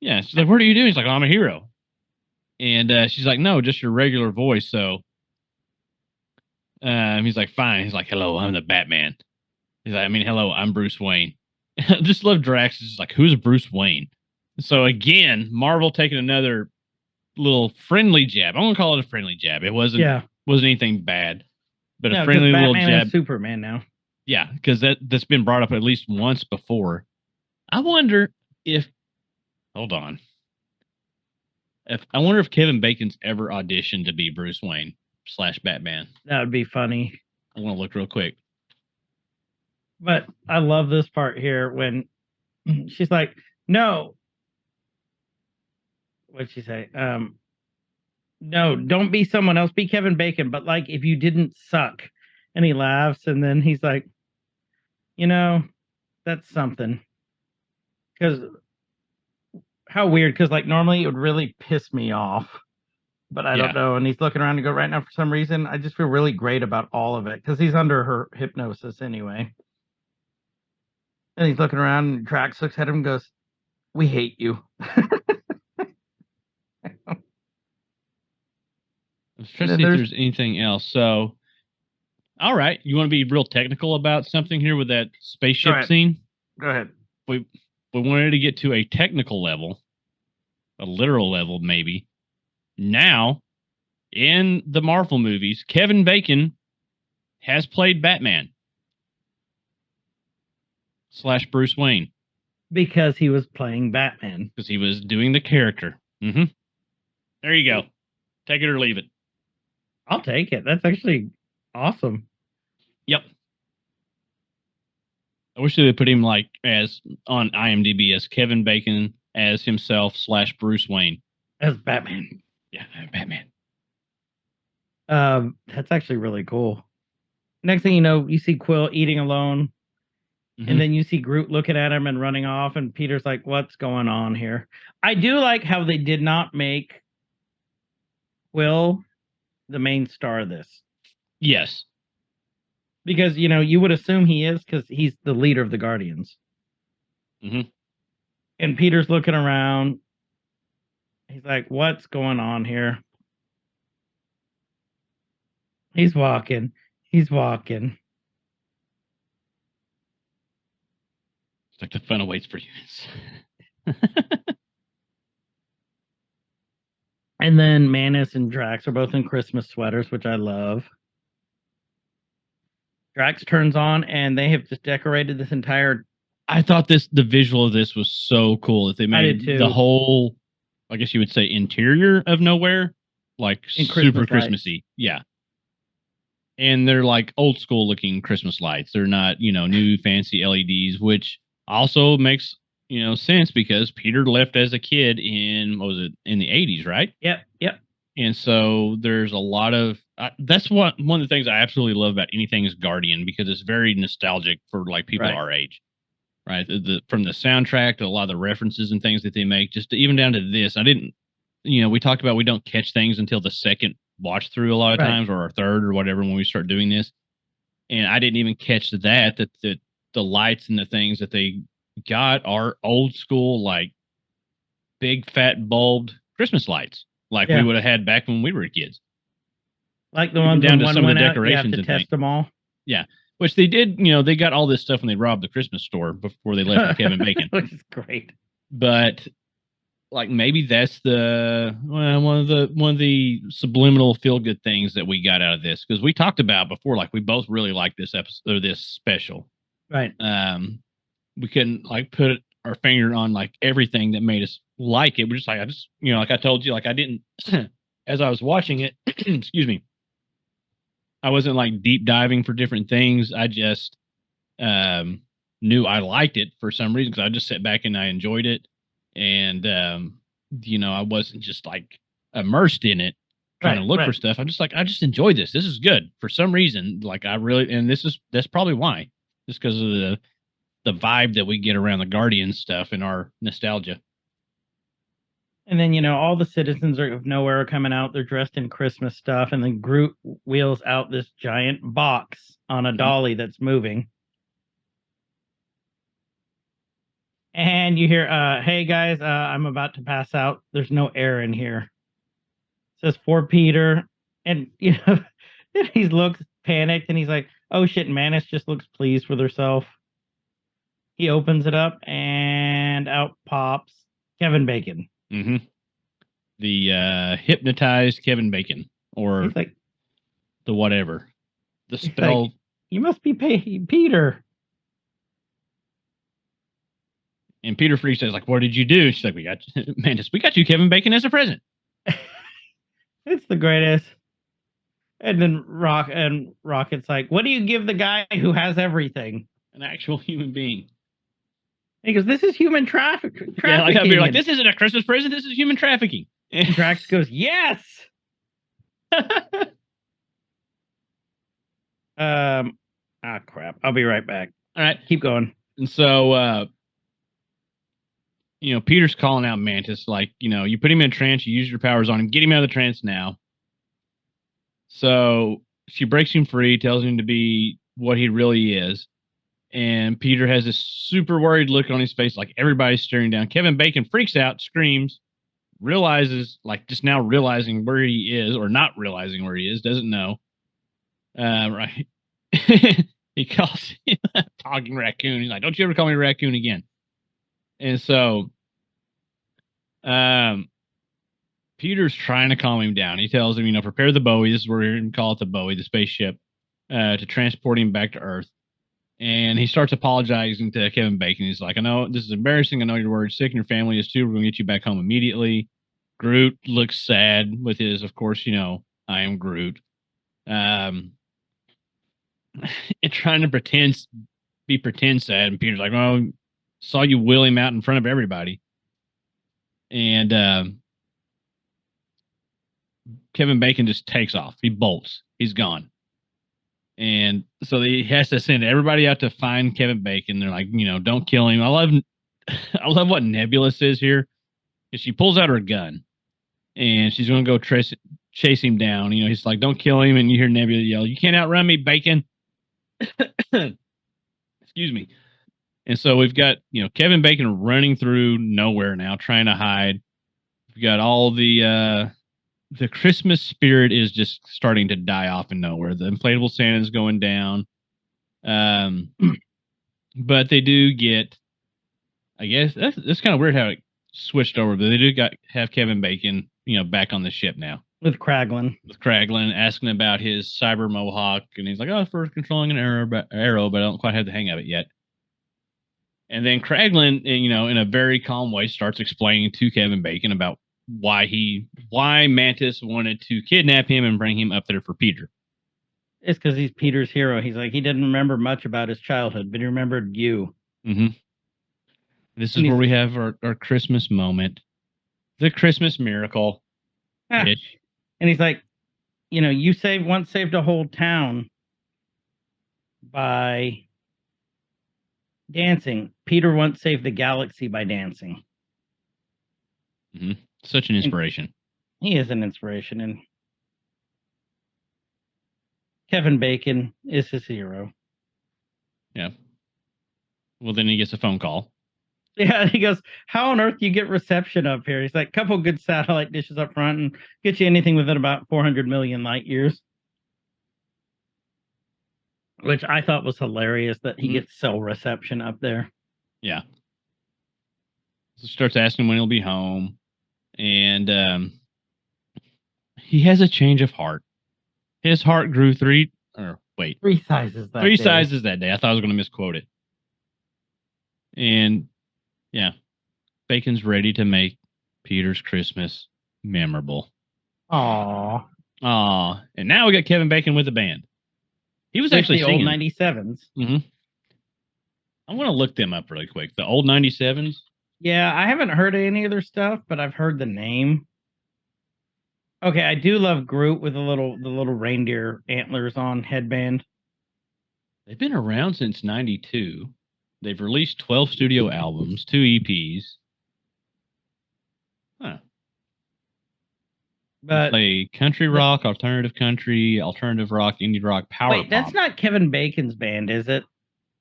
Yeah. She's like, what are you doing? He's like, oh, I'm a hero. And she's like, no, just your regular voice. So he's like, fine. He's like, hello, I'm the Batman. He's like, hello, I'm Bruce Wayne. I just love Drax. It's just like, who's Bruce Wayne? So again, Marvel taking another little friendly jab. I'm gonna call it a friendly jab. It wasn't anything bad, but a friendly little jab. Is Superman now. Yeah, because that's been brought up at least once before. I wonder if. Hold on. I wonder if Kevin Bacon's ever auditioned to be Bruce Wayne / Batman. That would be funny. I want to look real quick. But I love this part here when she's like, no. What'd she say? No, don't be someone else. Be Kevin Bacon. But like, if you didn't suck. And he laughs. And then he's like, that's something. Because how weird. Because like normally it would really piss me off. But I don't know. And he's looking around and go, right now, for some reason, I just feel really great about all of it. Because he's under her hypnosis anyway. And he's looking around and Drax looks at him and goes, we hate you. I'm trying to see if there's anything else. So, all right. You want to be real technical about something here with that spaceship scene? Go ahead. We wanted to get to a technical level, a literal level, maybe. Now, in the Marvel movies, Kevin Bacon has played Batman / Bruce Wayne. Because he was playing Batman. Because he was doing the character. Mm-hmm. There you go. Take it or leave it. I'll take it. That's actually awesome. Yep. I wish they would put him like as on IMDb as Kevin Bacon as himself / Bruce Wayne. As Batman. Yeah, Batman. That's actually really cool. Next thing you know, you see Quill eating alone, and then you see Groot looking at him and running off, and Peter's like, "What's going on here?" I do like how they did not make Quill the main star of this. Yes. Because, you would assume he is because he's the leader of the Guardians. Mm-hmm. And Peter's looking around. He's like, what's going on here? He's walking. He's walking. It's like the fun awaits for humans. And then Mantis and Drax are both in Christmas sweaters, which I love. Drax turns on, and they have just decorated this entire. I thought the visual of this was so cool that they made the whole, I guess you would say, interior of Nowhere like super Christmassy. Yeah. And they're like old school looking Christmas lights. They're not, new fancy LEDs, which also makes, sense because Peter left as a kid in, what was it, in the 80s, right? Yep. And so there's a lot of, that's one of the things I absolutely love about anything is Guardian, because it's very nostalgic for like people our age, right? From the soundtrack to a lot of the references and things that they make, just even down to this. I didn't, we talked about we don't catch things until the second watch through a lot of times, or our third or whatever when we start doing this. And I didn't even catch that the lights and the things that they got are old school, like big fat bulbed Christmas lights, like we would have had back when we were kids. Like the ones down to some of the decorations and test them all. Yeah, which they did. They got all this stuff when they robbed the Christmas store before they left with Kevin Bacon, which is great. But like maybe that's one of the subliminal feel good things that we got out of this, because we talked about before, like we both really like this episode or this special, right? We couldn't like put our finger on like everything that made us like it. We're just like, like I told you, like I didn't as I was watching it, excuse me, I wasn't like deep diving for different things. I just knew I liked it for some reason, because I just sat back and I enjoyed it. And, I wasn't just like immersed in it trying to look for stuff. I'm just like, I just enjoyed this. This is good for some reason. Like I really, and that's probably why, just because of the vibe that we get around the Guardians stuff and our nostalgia. And then, all the citizens of Nowhere are coming out. They're dressed in Christmas stuff. And then Groot wheels out this giant box on a dolly that's moving. And you hear, hey, guys, I'm about to pass out. There's no air in here. It says for Peter. And, he looks panicked and he's like, oh, shit. Mantis just looks pleased with herself. He opens it up and out pops Kevin Bacon. Mm-hmm. The hypnotized Kevin Bacon, or like, the whatever. The spell. Like, you must be Peter. And Peter freaks out, like, what did you do? She's like, we got you Kevin Bacon as a present. It's the greatest. And then Rocket's like, what do you give the guy who has everything? An actual human being. He goes, this is human trafficking. Yeah, like I'd be like, this isn't a Christmas present, this is human trafficking. And Drax goes, yes. Crap. I'll be right back. All right. Keep going. And so Peter's calling out Mantis, like, you put him in a trance, you use your powers on him, get him out of the trance now. So she breaks him free, tells him to be what he really is. And Peter has this super worried look on his face, like everybody's staring down. Kevin Bacon freaks out, screams, realizes, like just now realizing where he is, or not realizing where he is, doesn't know. Right. He calls him a talking raccoon. He's like, don't you ever call me a raccoon again. And so Peter's trying to calm him down. He tells him, prepare the Bowie. This is where we're going to call it the Bowie, the spaceship, to transport him back to Earth. And he starts apologizing to Kevin Bacon. He's like, I know this is embarrassing. I know you're worried sick and your family is too. We're going to get you back home immediately. Groot looks sad with his, of course, I am Groot. And trying to pretend sad. And Peter's like, oh, saw you wheel him out in front of everybody. And Kevin Bacon just takes off. He bolts. He's gone. And so he has to send everybody out to find Kevin Bacon. They're like, don't kill him. I love what Nebula says here. She pulls out her gun and she's going to go chase him down. He's like, don't kill him. And you hear Nebula yell, "You can't outrun me, Bacon." Excuse me. And so we've got, Kevin Bacon running through nowhere now, trying to hide. We've got all the Christmas spirit is just starting to die off in nowhere. The inflatable Santa's going down. But they do get, I guess that's kind of weird how it switched over, but they do have Kevin Bacon, back on the ship now. With Kraglin, asking about his cyber mohawk, and he's like, "Oh, for controlling an arrow, but I don't quite have the hang of it yet." And then Kraglin, in a very calm way, starts explaining to Kevin Bacon about why Mantis wanted to kidnap him and bring him up there for Peter. It's because he's Peter's hero. He's like, he didn't remember much about his childhood, but he remembered you. Mm-hmm. This is where we have our Christmas moment, the Christmas miracle. And he's like, you once saved a whole town by dancing. Peter once saved the galaxy by dancing. Mm-hmm. Such an inspiration. And he is an inspiration, and Kevin Bacon is his hero. Yeah. Well, then he gets a phone call. Yeah, he goes, "How on earth do you get reception up here?" He's like, "Couple good satellite dishes up front and get you anything within about 400 million light years." Which I thought was hilarious that he gets cell reception up there. Yeah. So starts asking when he'll be home. And he has a change of heart. His heart grew three sizes that day. I thought I was going to misquote it. And yeah, Bacon's ready to make Peter's Christmas memorable. Aww. And now we got Kevin Bacon with the band. He was actually the singing. old 97s. Mm-hmm. I'm going to look them up really quick. The old 97s. Yeah, I haven't heard any of their stuff, but I've heard the name. Okay, I do love Groot with the little reindeer antlers on headband. They've been around since 92. They've released 12 studio albums, 2 EPs. Huh. But they play country rock, alternative country, alternative rock, indie rock, power pop. That's not Kevin Bacon's band, is it?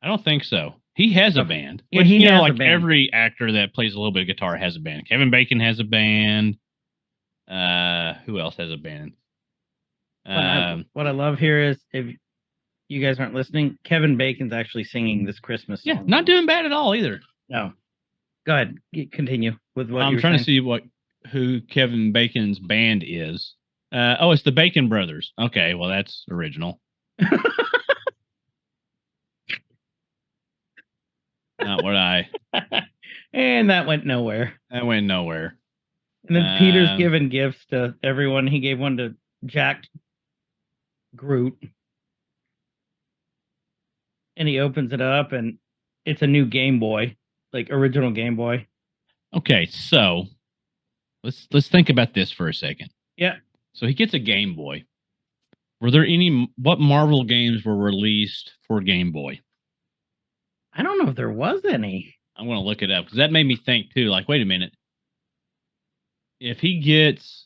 I don't think so. He has a band. Yeah, he has a band. Every actor that plays a little bit of guitar has a band. Kevin Bacon has a band. Who else has a band? What I love here is, if you guys aren't listening, Kevin Bacon's actually singing this Christmas song. Yeah, not doing bad at all either. No. Go ahead. Continue with what I'm trying to see who Kevin Bacon's band is. It's the Bacon Brothers. Okay, well, that's original. Not what I... And that went nowhere. That went nowhere. And then Peter's giving gifts to everyone. He gave one to Jack Groot. And he opens it up, and it's a new Game Boy, like original Game Boy. Okay, so let's think about this for a second. Yeah. So he gets a Game Boy. Were there what Marvel games were released for Game Boy? I don't know if there was any. I'm going to look it up because that made me think too. Like, wait a minute. If he gets,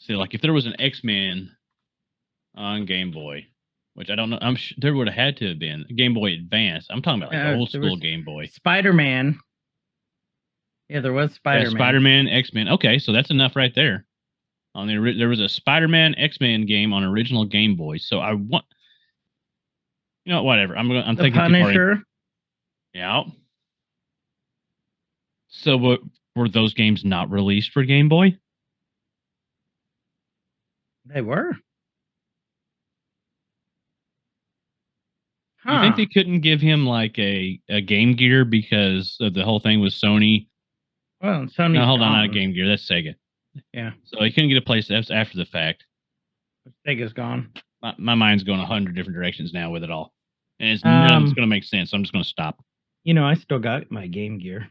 if there was an X-Men on Game Boy, which I don't know, there would have had to have been Game Boy Advance. I'm talking about the old school Game Boy. Spider-Man. Yeah, there was Spider-Man. Spider-Man, X-Men. Okay, so that's enough right there. There was a Spider-Man, X-Men game on original Game Boy. So I want. Whatever. I'm thinking Punisher. Yeah. So were those games not released for Game Boy? They were. Huh. You think they couldn't give him like a Game Gear because the whole thing was Sony? Well, Sony. No, hold on, not a Game Gear. That's Sega. Yeah. So he couldn't get a place after the fact. Sega's gone. My mind's going 100 different directions now with it all. And none of it's going to make sense. So I'm just going to stop. I still got my Game Gear.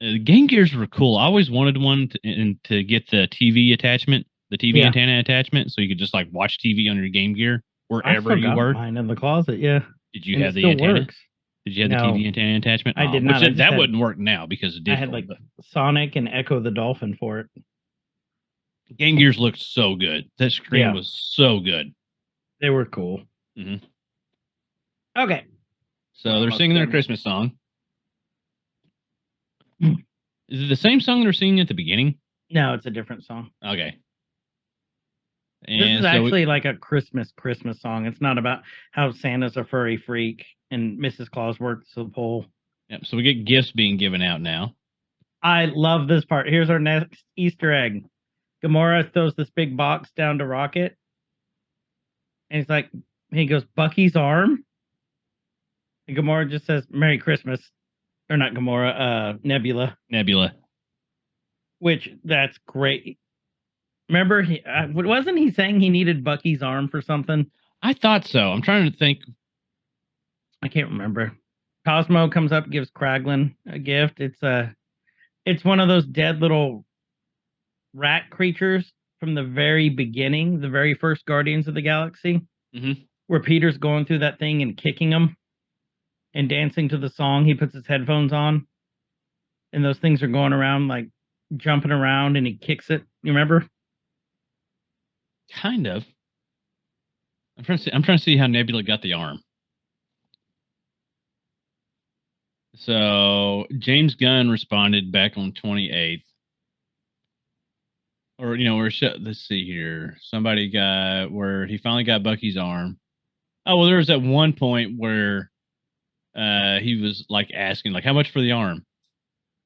The Game Gears were cool. I always wanted one to get the TV attachment, the TV antenna attachment, so you could just like watch TV on your Game Gear wherever you were. Mine in the closet, yeah. Did you have the antenna? Works. Did you have the No. TV antenna attachment? I did not. That wouldn't work now because of digital. I had like Sonic and Echo the Dolphin for it. Game Gears looked so good. That screen was so good. They were cool. Mm-hmm. Okay. So they're singing their Christmas song. Is it the same song they're singing at the beginning? No, it's a different song. Okay. And this is actually like a Christmas song. It's not about how Santa's a furry freak and Mrs. Claus works the pole. Yep. So we get gifts being given out now. I love this part. Here's our next Easter egg. Gamora throws this big box down to Rocket. And he goes, Bucky's arm? And Gamora just says, Merry Christmas. Or not Gamora, Nebula. Nebula. Which, that's great. Remember, wasn't he saying he needed Bucky's arm for something? I thought so. I'm trying to think. I can't remember. Cosmo comes up, gives Kraglin a gift. It's one of those dead little rat creatures from the very beginning, the very first Guardians of the Galaxy, where Peter's going through that thing and kicking them and dancing to the song. He puts his headphones on, and those things are going around like jumping around, and he kicks it. You remember? Kind of. I'm trying to see how Nebula got the arm. So James Gunn responded back on 28th. Or, let's see here. Somebody got where he finally got Bucky's arm. Oh, well, there was that one point where he was like asking, like, how much for the arm?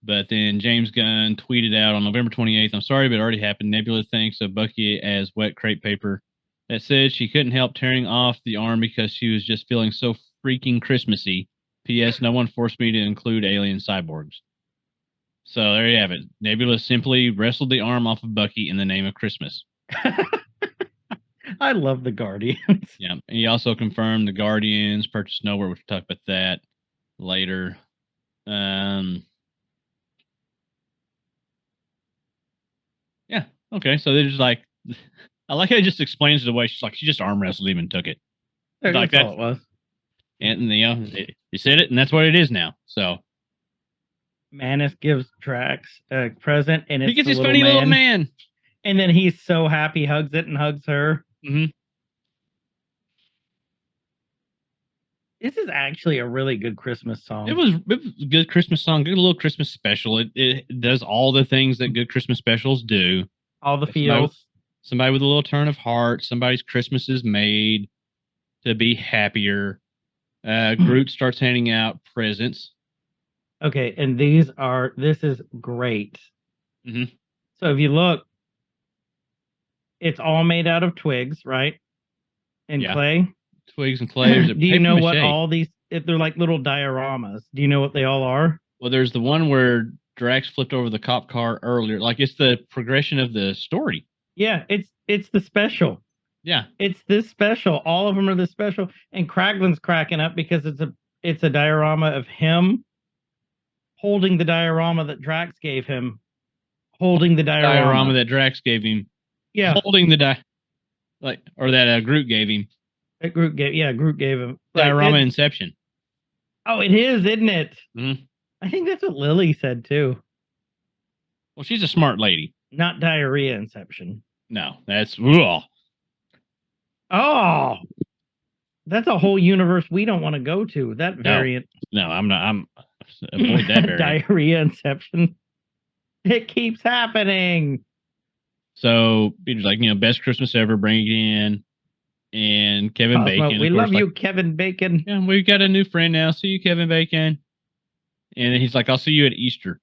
But then James Gunn tweeted out on November 28th, I'm sorry, but it already happened. Nebula thinks of Bucky as wet crepe paper. That said, she couldn't help tearing off the arm because she was just feeling so freaking Christmassy. P.S. No one forced me to include alien cyborgs. So there you have it. Nebula simply wrestled the arm off of Bucky in the name of Christmas. I love the Guardians. Yeah. And he also confirmed the Guardians purchased nowhere. We'll talk about that later. Yeah. Okay. So they're just like, I like how he just explains it away. She's like, she just arm wrestled him and took it. Like that's all it was. And he said it, and that's what it is now. So Mantis gives Drax a present, and it's he gets his funny little man. And then he's so happy, hugs it and hugs her. Mm-hmm. This is actually a really good Christmas song. It was a good Christmas song, good little Christmas special. It does all the things that good Christmas specials do. All the feels. Somebody with a little turn of heart. Somebody's Christmas is made to be happier. Groot starts handing out presents. Okay, and this is great. Mm-hmm. So if you look, it's all made out of twigs, right? And clay. Twigs and clay. Do you know what all these, they're like little dioramas. Do you know what they all are? Well, there's the one where Drax flipped over the cop car earlier. Like it's the progression of the story. Yeah, it's the special. Yeah. It's this special. All of them are this special. And Kraglin's cracking up because it's a diorama of him holding the diorama that Drax gave him. Holding the diorama that Drax gave him. Yeah. Holding the or that Groot gave him. That Groot gave him. Diorama Inception. Oh, it is, isn't it? Mm-hmm. I think that's what Lily said too. Well, she's a smart lady. Not diarrhea Inception. No, that's ugh. Oh, that's a whole universe we don't want to go to. That variant. No, I'm not. I'm avoid that variant. Diarrhea Inception. It keeps happening. So Peter's like, best Christmas ever. Bring it in. And Kevin Bacon. We love you, Kevin Bacon. Yeah, we've got a new friend now. See you, Kevin Bacon. And then he's like, I'll see you at Easter.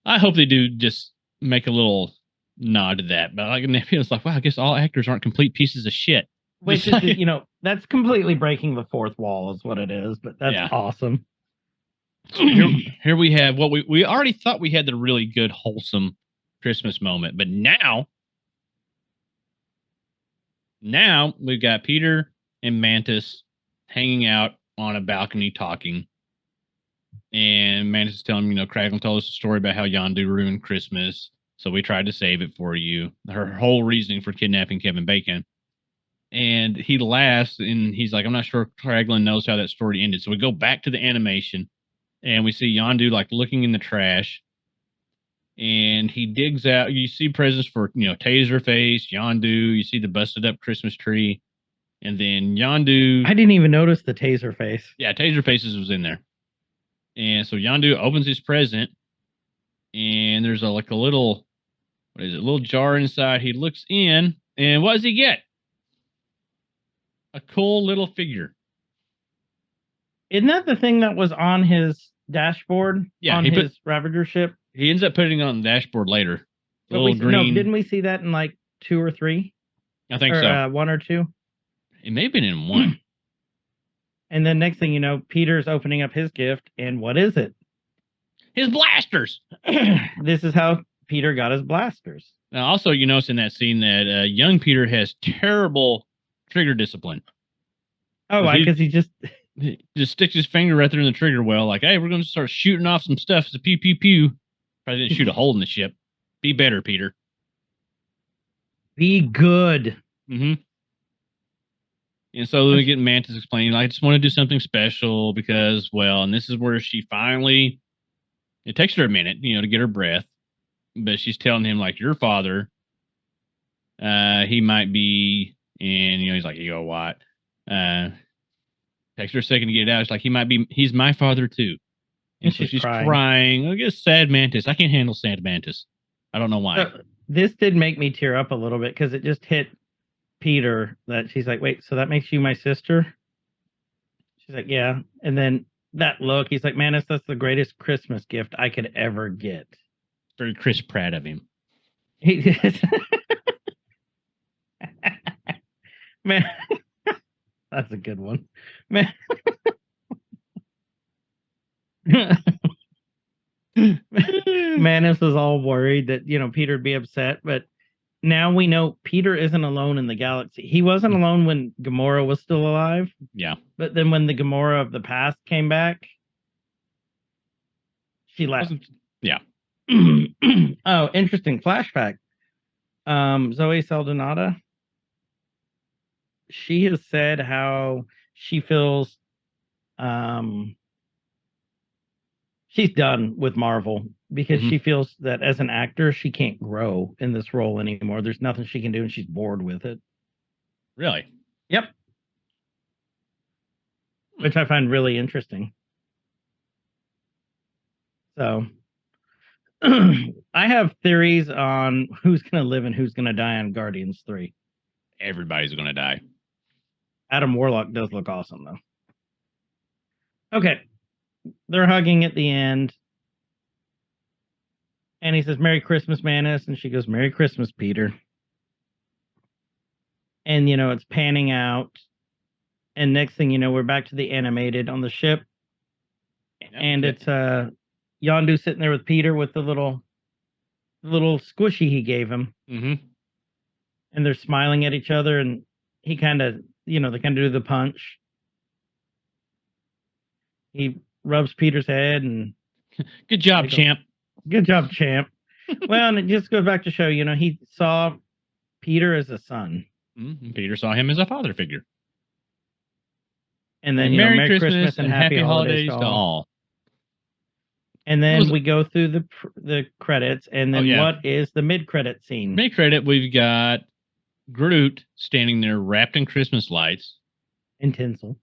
I hope they do just make a little nod to that. But like, it's like, wow, I guess all actors aren't complete pieces of shit. Which is, that's completely breaking the fourth wall is what it is. But that's awesome. So here we have what we already thought we had the really good, wholesome Christmas moment. But now we've got Peter and Mantis hanging out on a balcony talking. And Mantis is telling him, Kraglin told us a story about how Yondu ruined Christmas, so we tried to save it for you. Her whole reasoning for kidnapping Kevin Bacon. And he laughs, and he's like, I'm not sure Kraglin knows how that story ended. So we go back to the animation, and we see Yondu, like, looking in the trash, and he digs out. You see presents for, Taserface, Yondu. You see the busted-up Christmas tree. And then Yondu... I didn't even notice the taser face. Yeah, Taserface's was in there. And so Yondu opens his present, and there's a little, little jar inside. He looks in, and what does he get? A cool little figure. Isn't that the thing that was on his dashboard? Yeah, on his Ravager ship? He ends up putting it on the dashboard later. But Little green. No, didn't we see that in like 2 or 3? I think so. 1 or 2. It may have been in 1. And then next thing you know, Peter's opening up his gift, and what is it? His blasters. This is how Peter got his blasters. Now, also, you notice in that scene that young Peter has terrible trigger discipline. Oh, because he just sticks his finger right there in the trigger well, like, hey, we're going to start shooting off some stuff. It's a pew, pew, pew. Probably didn't shoot a hole in the ship. Be better, Peter. Be good. Mm-hmm. And so we get Mantis explaining, I just want to do something special because, well, and this is where she finally, it takes her a minute, to get her breath, but she's telling him, like, your father, he might be, and, he's like, you know what? Takes her a second to get it out. It's like, he's my father too. And so she's crying. I guess sad Mantis. I can't handle sad Mantis. I don't know why. So, this did make me tear up a little bit because it just hit Peter that she's like, wait, so that makes you my sister? She's like, yeah. And then that look, he's like, Mantis, that's the greatest Christmas gift I could ever get. Very Chris Pratt of him. He Man, that's a good one. Man. Mantis was all worried that, Peter'd be upset, but now we know Peter isn't alone in the galaxy. He wasn't alone when Gamora was still alive. Yeah. But then when the Gamora of the past came back, she left. Yeah. Oh, interesting flashback. Zoe Saldana, she has said how she feels she's done with Marvel because she feels that as an actor, she can't grow in this role anymore. There's nothing she can do, and she's bored with it. Really? Yep. Which I find really interesting. So, I have theories on who's going to live and who's going to die on Guardians 3. Everybody's going to die. Adam Warlock does look awesome, though. Okay. They're hugging at the end. And he says, Merry Christmas, Mantis. And she goes, Merry Christmas, Peter. And, it's panning out. And next thing you know, we're back to the animated on the ship. Yep. And it's Yondu sitting there with Peter with the little squishy he gave him. Mm-hmm. And they're smiling at each other. And he kind of, they kind of do the punch. He rubs Peter's head and good job, champ. Good job, champ. Well, and it just goes back to show, he saw Peter as a son. Mm-hmm. Peter saw him as a father figure. And then, Merry Christmas and Happy Holidays to all. And then we go through the credits, and then what is the mid-credit scene? Mid-credit, we've got Groot standing there wrapped in Christmas lights. And tinsel.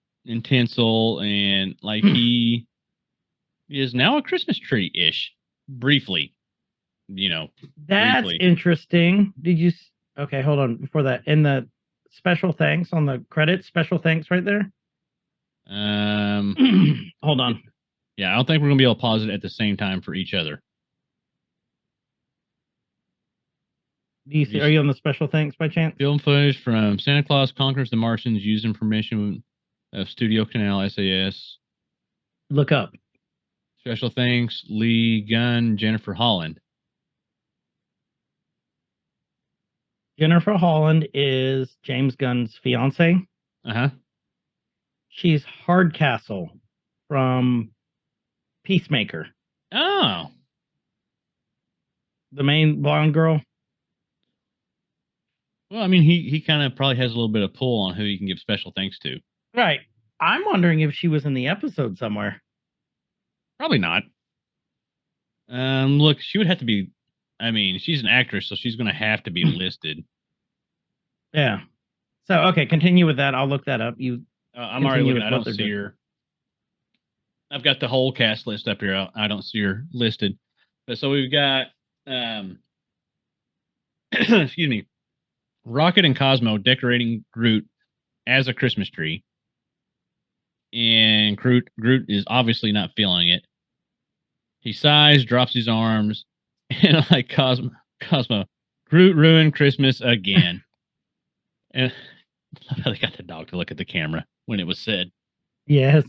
And like he is now a Christmas tree-ish. Briefly. That's briefly. Interesting. Did you... Okay, hold on. Before that, in the special thanks on the credits, special thanks right there? Hold on. Yeah, I don't think we're going to be able to pause it at the same time for each other. Do you see, are you on the special thanks by chance? Film footage from Santa Claus Conquers the Martians used in permission of Studio Canal SAS. Look up. Special thanks, Lee Gunn, Jennifer Holland. Jennifer Holland is James Gunn's fiance. Uh-huh. She's Hardcastle from Peacemaker, Oh, the main blonde girl. well, I mean, he kind of probably has a little bit of pull on who he can give special thanks to. Right. I'm wondering if she was in the episode somewhere. Probably not. Look, she would have to be. I mean, she's an actress, so she's going to have to be listed. Yeah. So, okay, continue with that. I'll look that up. You. I'm already Continue looking. with I what don't they're see doing. her. I've got the whole cast list up here. I don't see her listed. But so we've got, excuse me, Rocket and Cosmo decorating Groot as a Christmas tree. And Groot is obviously not feeling it. He sighs, drops his arms, and I'm like, Cosmo, Groot ruined Christmas again. And I love how they got the dog to look at the camera when it was said. Yes.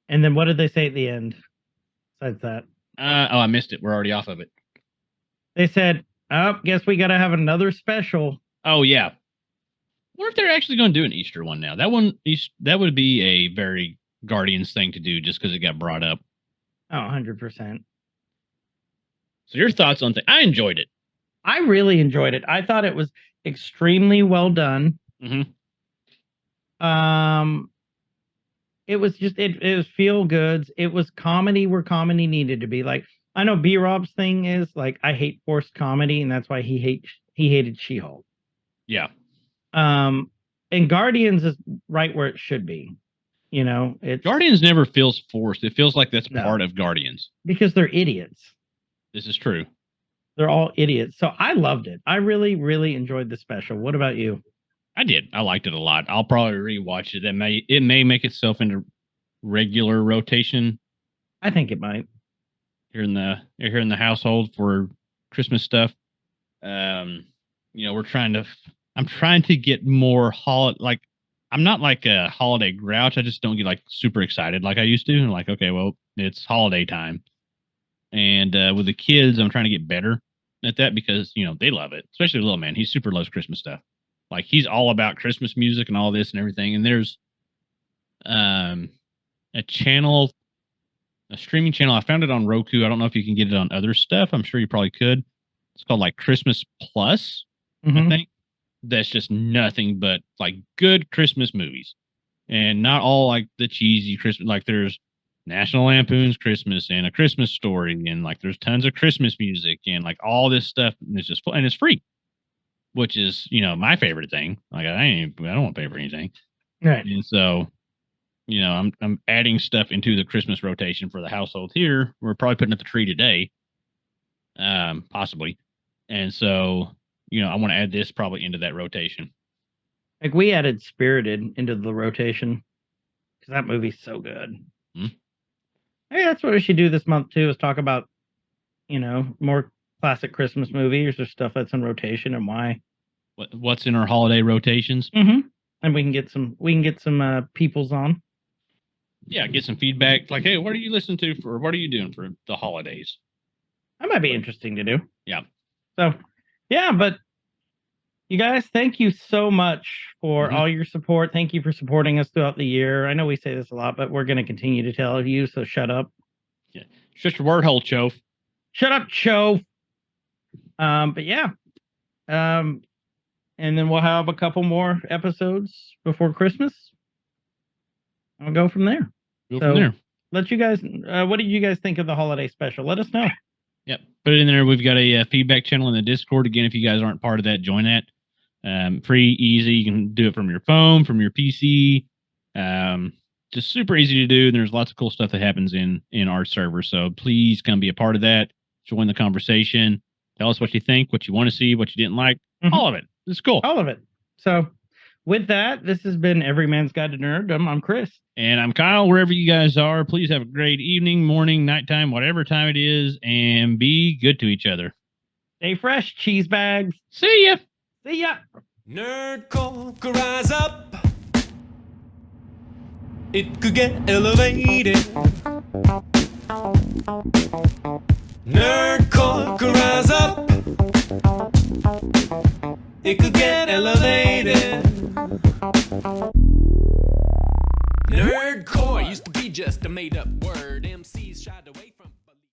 And then what did they say at the end? Besides that, I missed it. We're already off of it. they said, "Oh, guess we got to have another special." Oh yeah. What if they're actually going to do an Easter one now? That would be a very Guardians thing to do, just because it got brought up. Oh, 100%. So your thoughts on I enjoyed it. I really enjoyed it. I thought it was extremely well done. Mm-hmm. It was just it was feel goods. It was comedy where comedy needed to be. Like, I know B-Rob's thing is like, I hate forced comedy, and that's why he hated She-Hulk. Yeah. And Guardians is right where it should be. You know, it's Guardians never feels forced. It feels like that's No. part of Guardians. because they're idiots. This is true. They're all idiots. So I loved it. I really, really enjoyed the special. What about you? I did. I liked it a lot. I'll probably rewatch it. It may make itself into regular rotation I think it might. here in the household for Christmas stuff. I'm trying to get more like, I'm not like a holiday grouch. I just don't get like super excited like I used to. I'm like, okay, well, it's holiday time. And with the kids, I'm trying to get better at that because, they love it. Especially the little man. He super loves Christmas stuff. Like, he's all about Christmas music and all this and everything. And there's a streaming channel. I found it on Roku. I don't know if you can get it on other stuff. I'm sure you probably could. It's called like Christmas Plus, I think. That's just nothing but like good Christmas movies, and not all like the cheesy Christmas. Like, there's National Lampoon's Christmas and A Christmas Story, and like there's tons of Christmas music and like all this stuff. And it's just and it's free, which is my favorite thing. Like, I don't want to pay for anything, Right. and so I'm adding stuff into the Christmas rotation for the household here. We're probably putting up the tree today, possibly, and so. I want to add this probably into that rotation. Like, we added Spirited into the rotation because that movie's so good. Hmm. Hey, that's what we should do this month too, is talk about, more classic Christmas movies or stuff that's in rotation and why. What's in our holiday rotations? Mm-hmm. And we can get some peoples on. Yeah, get some feedback. Like, hey, what are you listening to what are you doing for the holidays? That might be interesting to do. Yeah. So, yeah, but you guys, thank you so much for all your support. Thank you for supporting us throughout the year. I know we say this a lot, but we're going to continue to tell you, so shut up. Yeah. Shut your word hole, Chove. Shut up, Chove. But yeah. And then we'll have a couple more episodes before Christmas. I'll go from there. Let you guys, what did you guys think of the holiday special? Let us know. Yep. Put it in there. We've got a feedback channel in the Discord. Again, if you guys aren't part of that, join that. Free, easy. You can do it from your phone, from your PC. Just super easy to do. And there's lots of cool stuff that happens in our server. So please come be a part of that. Join the conversation. Tell us what you think, what you want to see, what you didn't like. All of it. It's cool. All of it. So with that, this has been Every Man's Guide to Nerddom. I'm Chris. And I'm Kyle. Wherever you guys are, please have a great evening, morning, nighttime, whatever time it is, and be good to each other. Stay fresh, cheese bags. See ya. See ya. Nerdcore could rise up. It could get elevated. Nerdcore could rise up. It could get elevated. Nerdcore used to be just a made up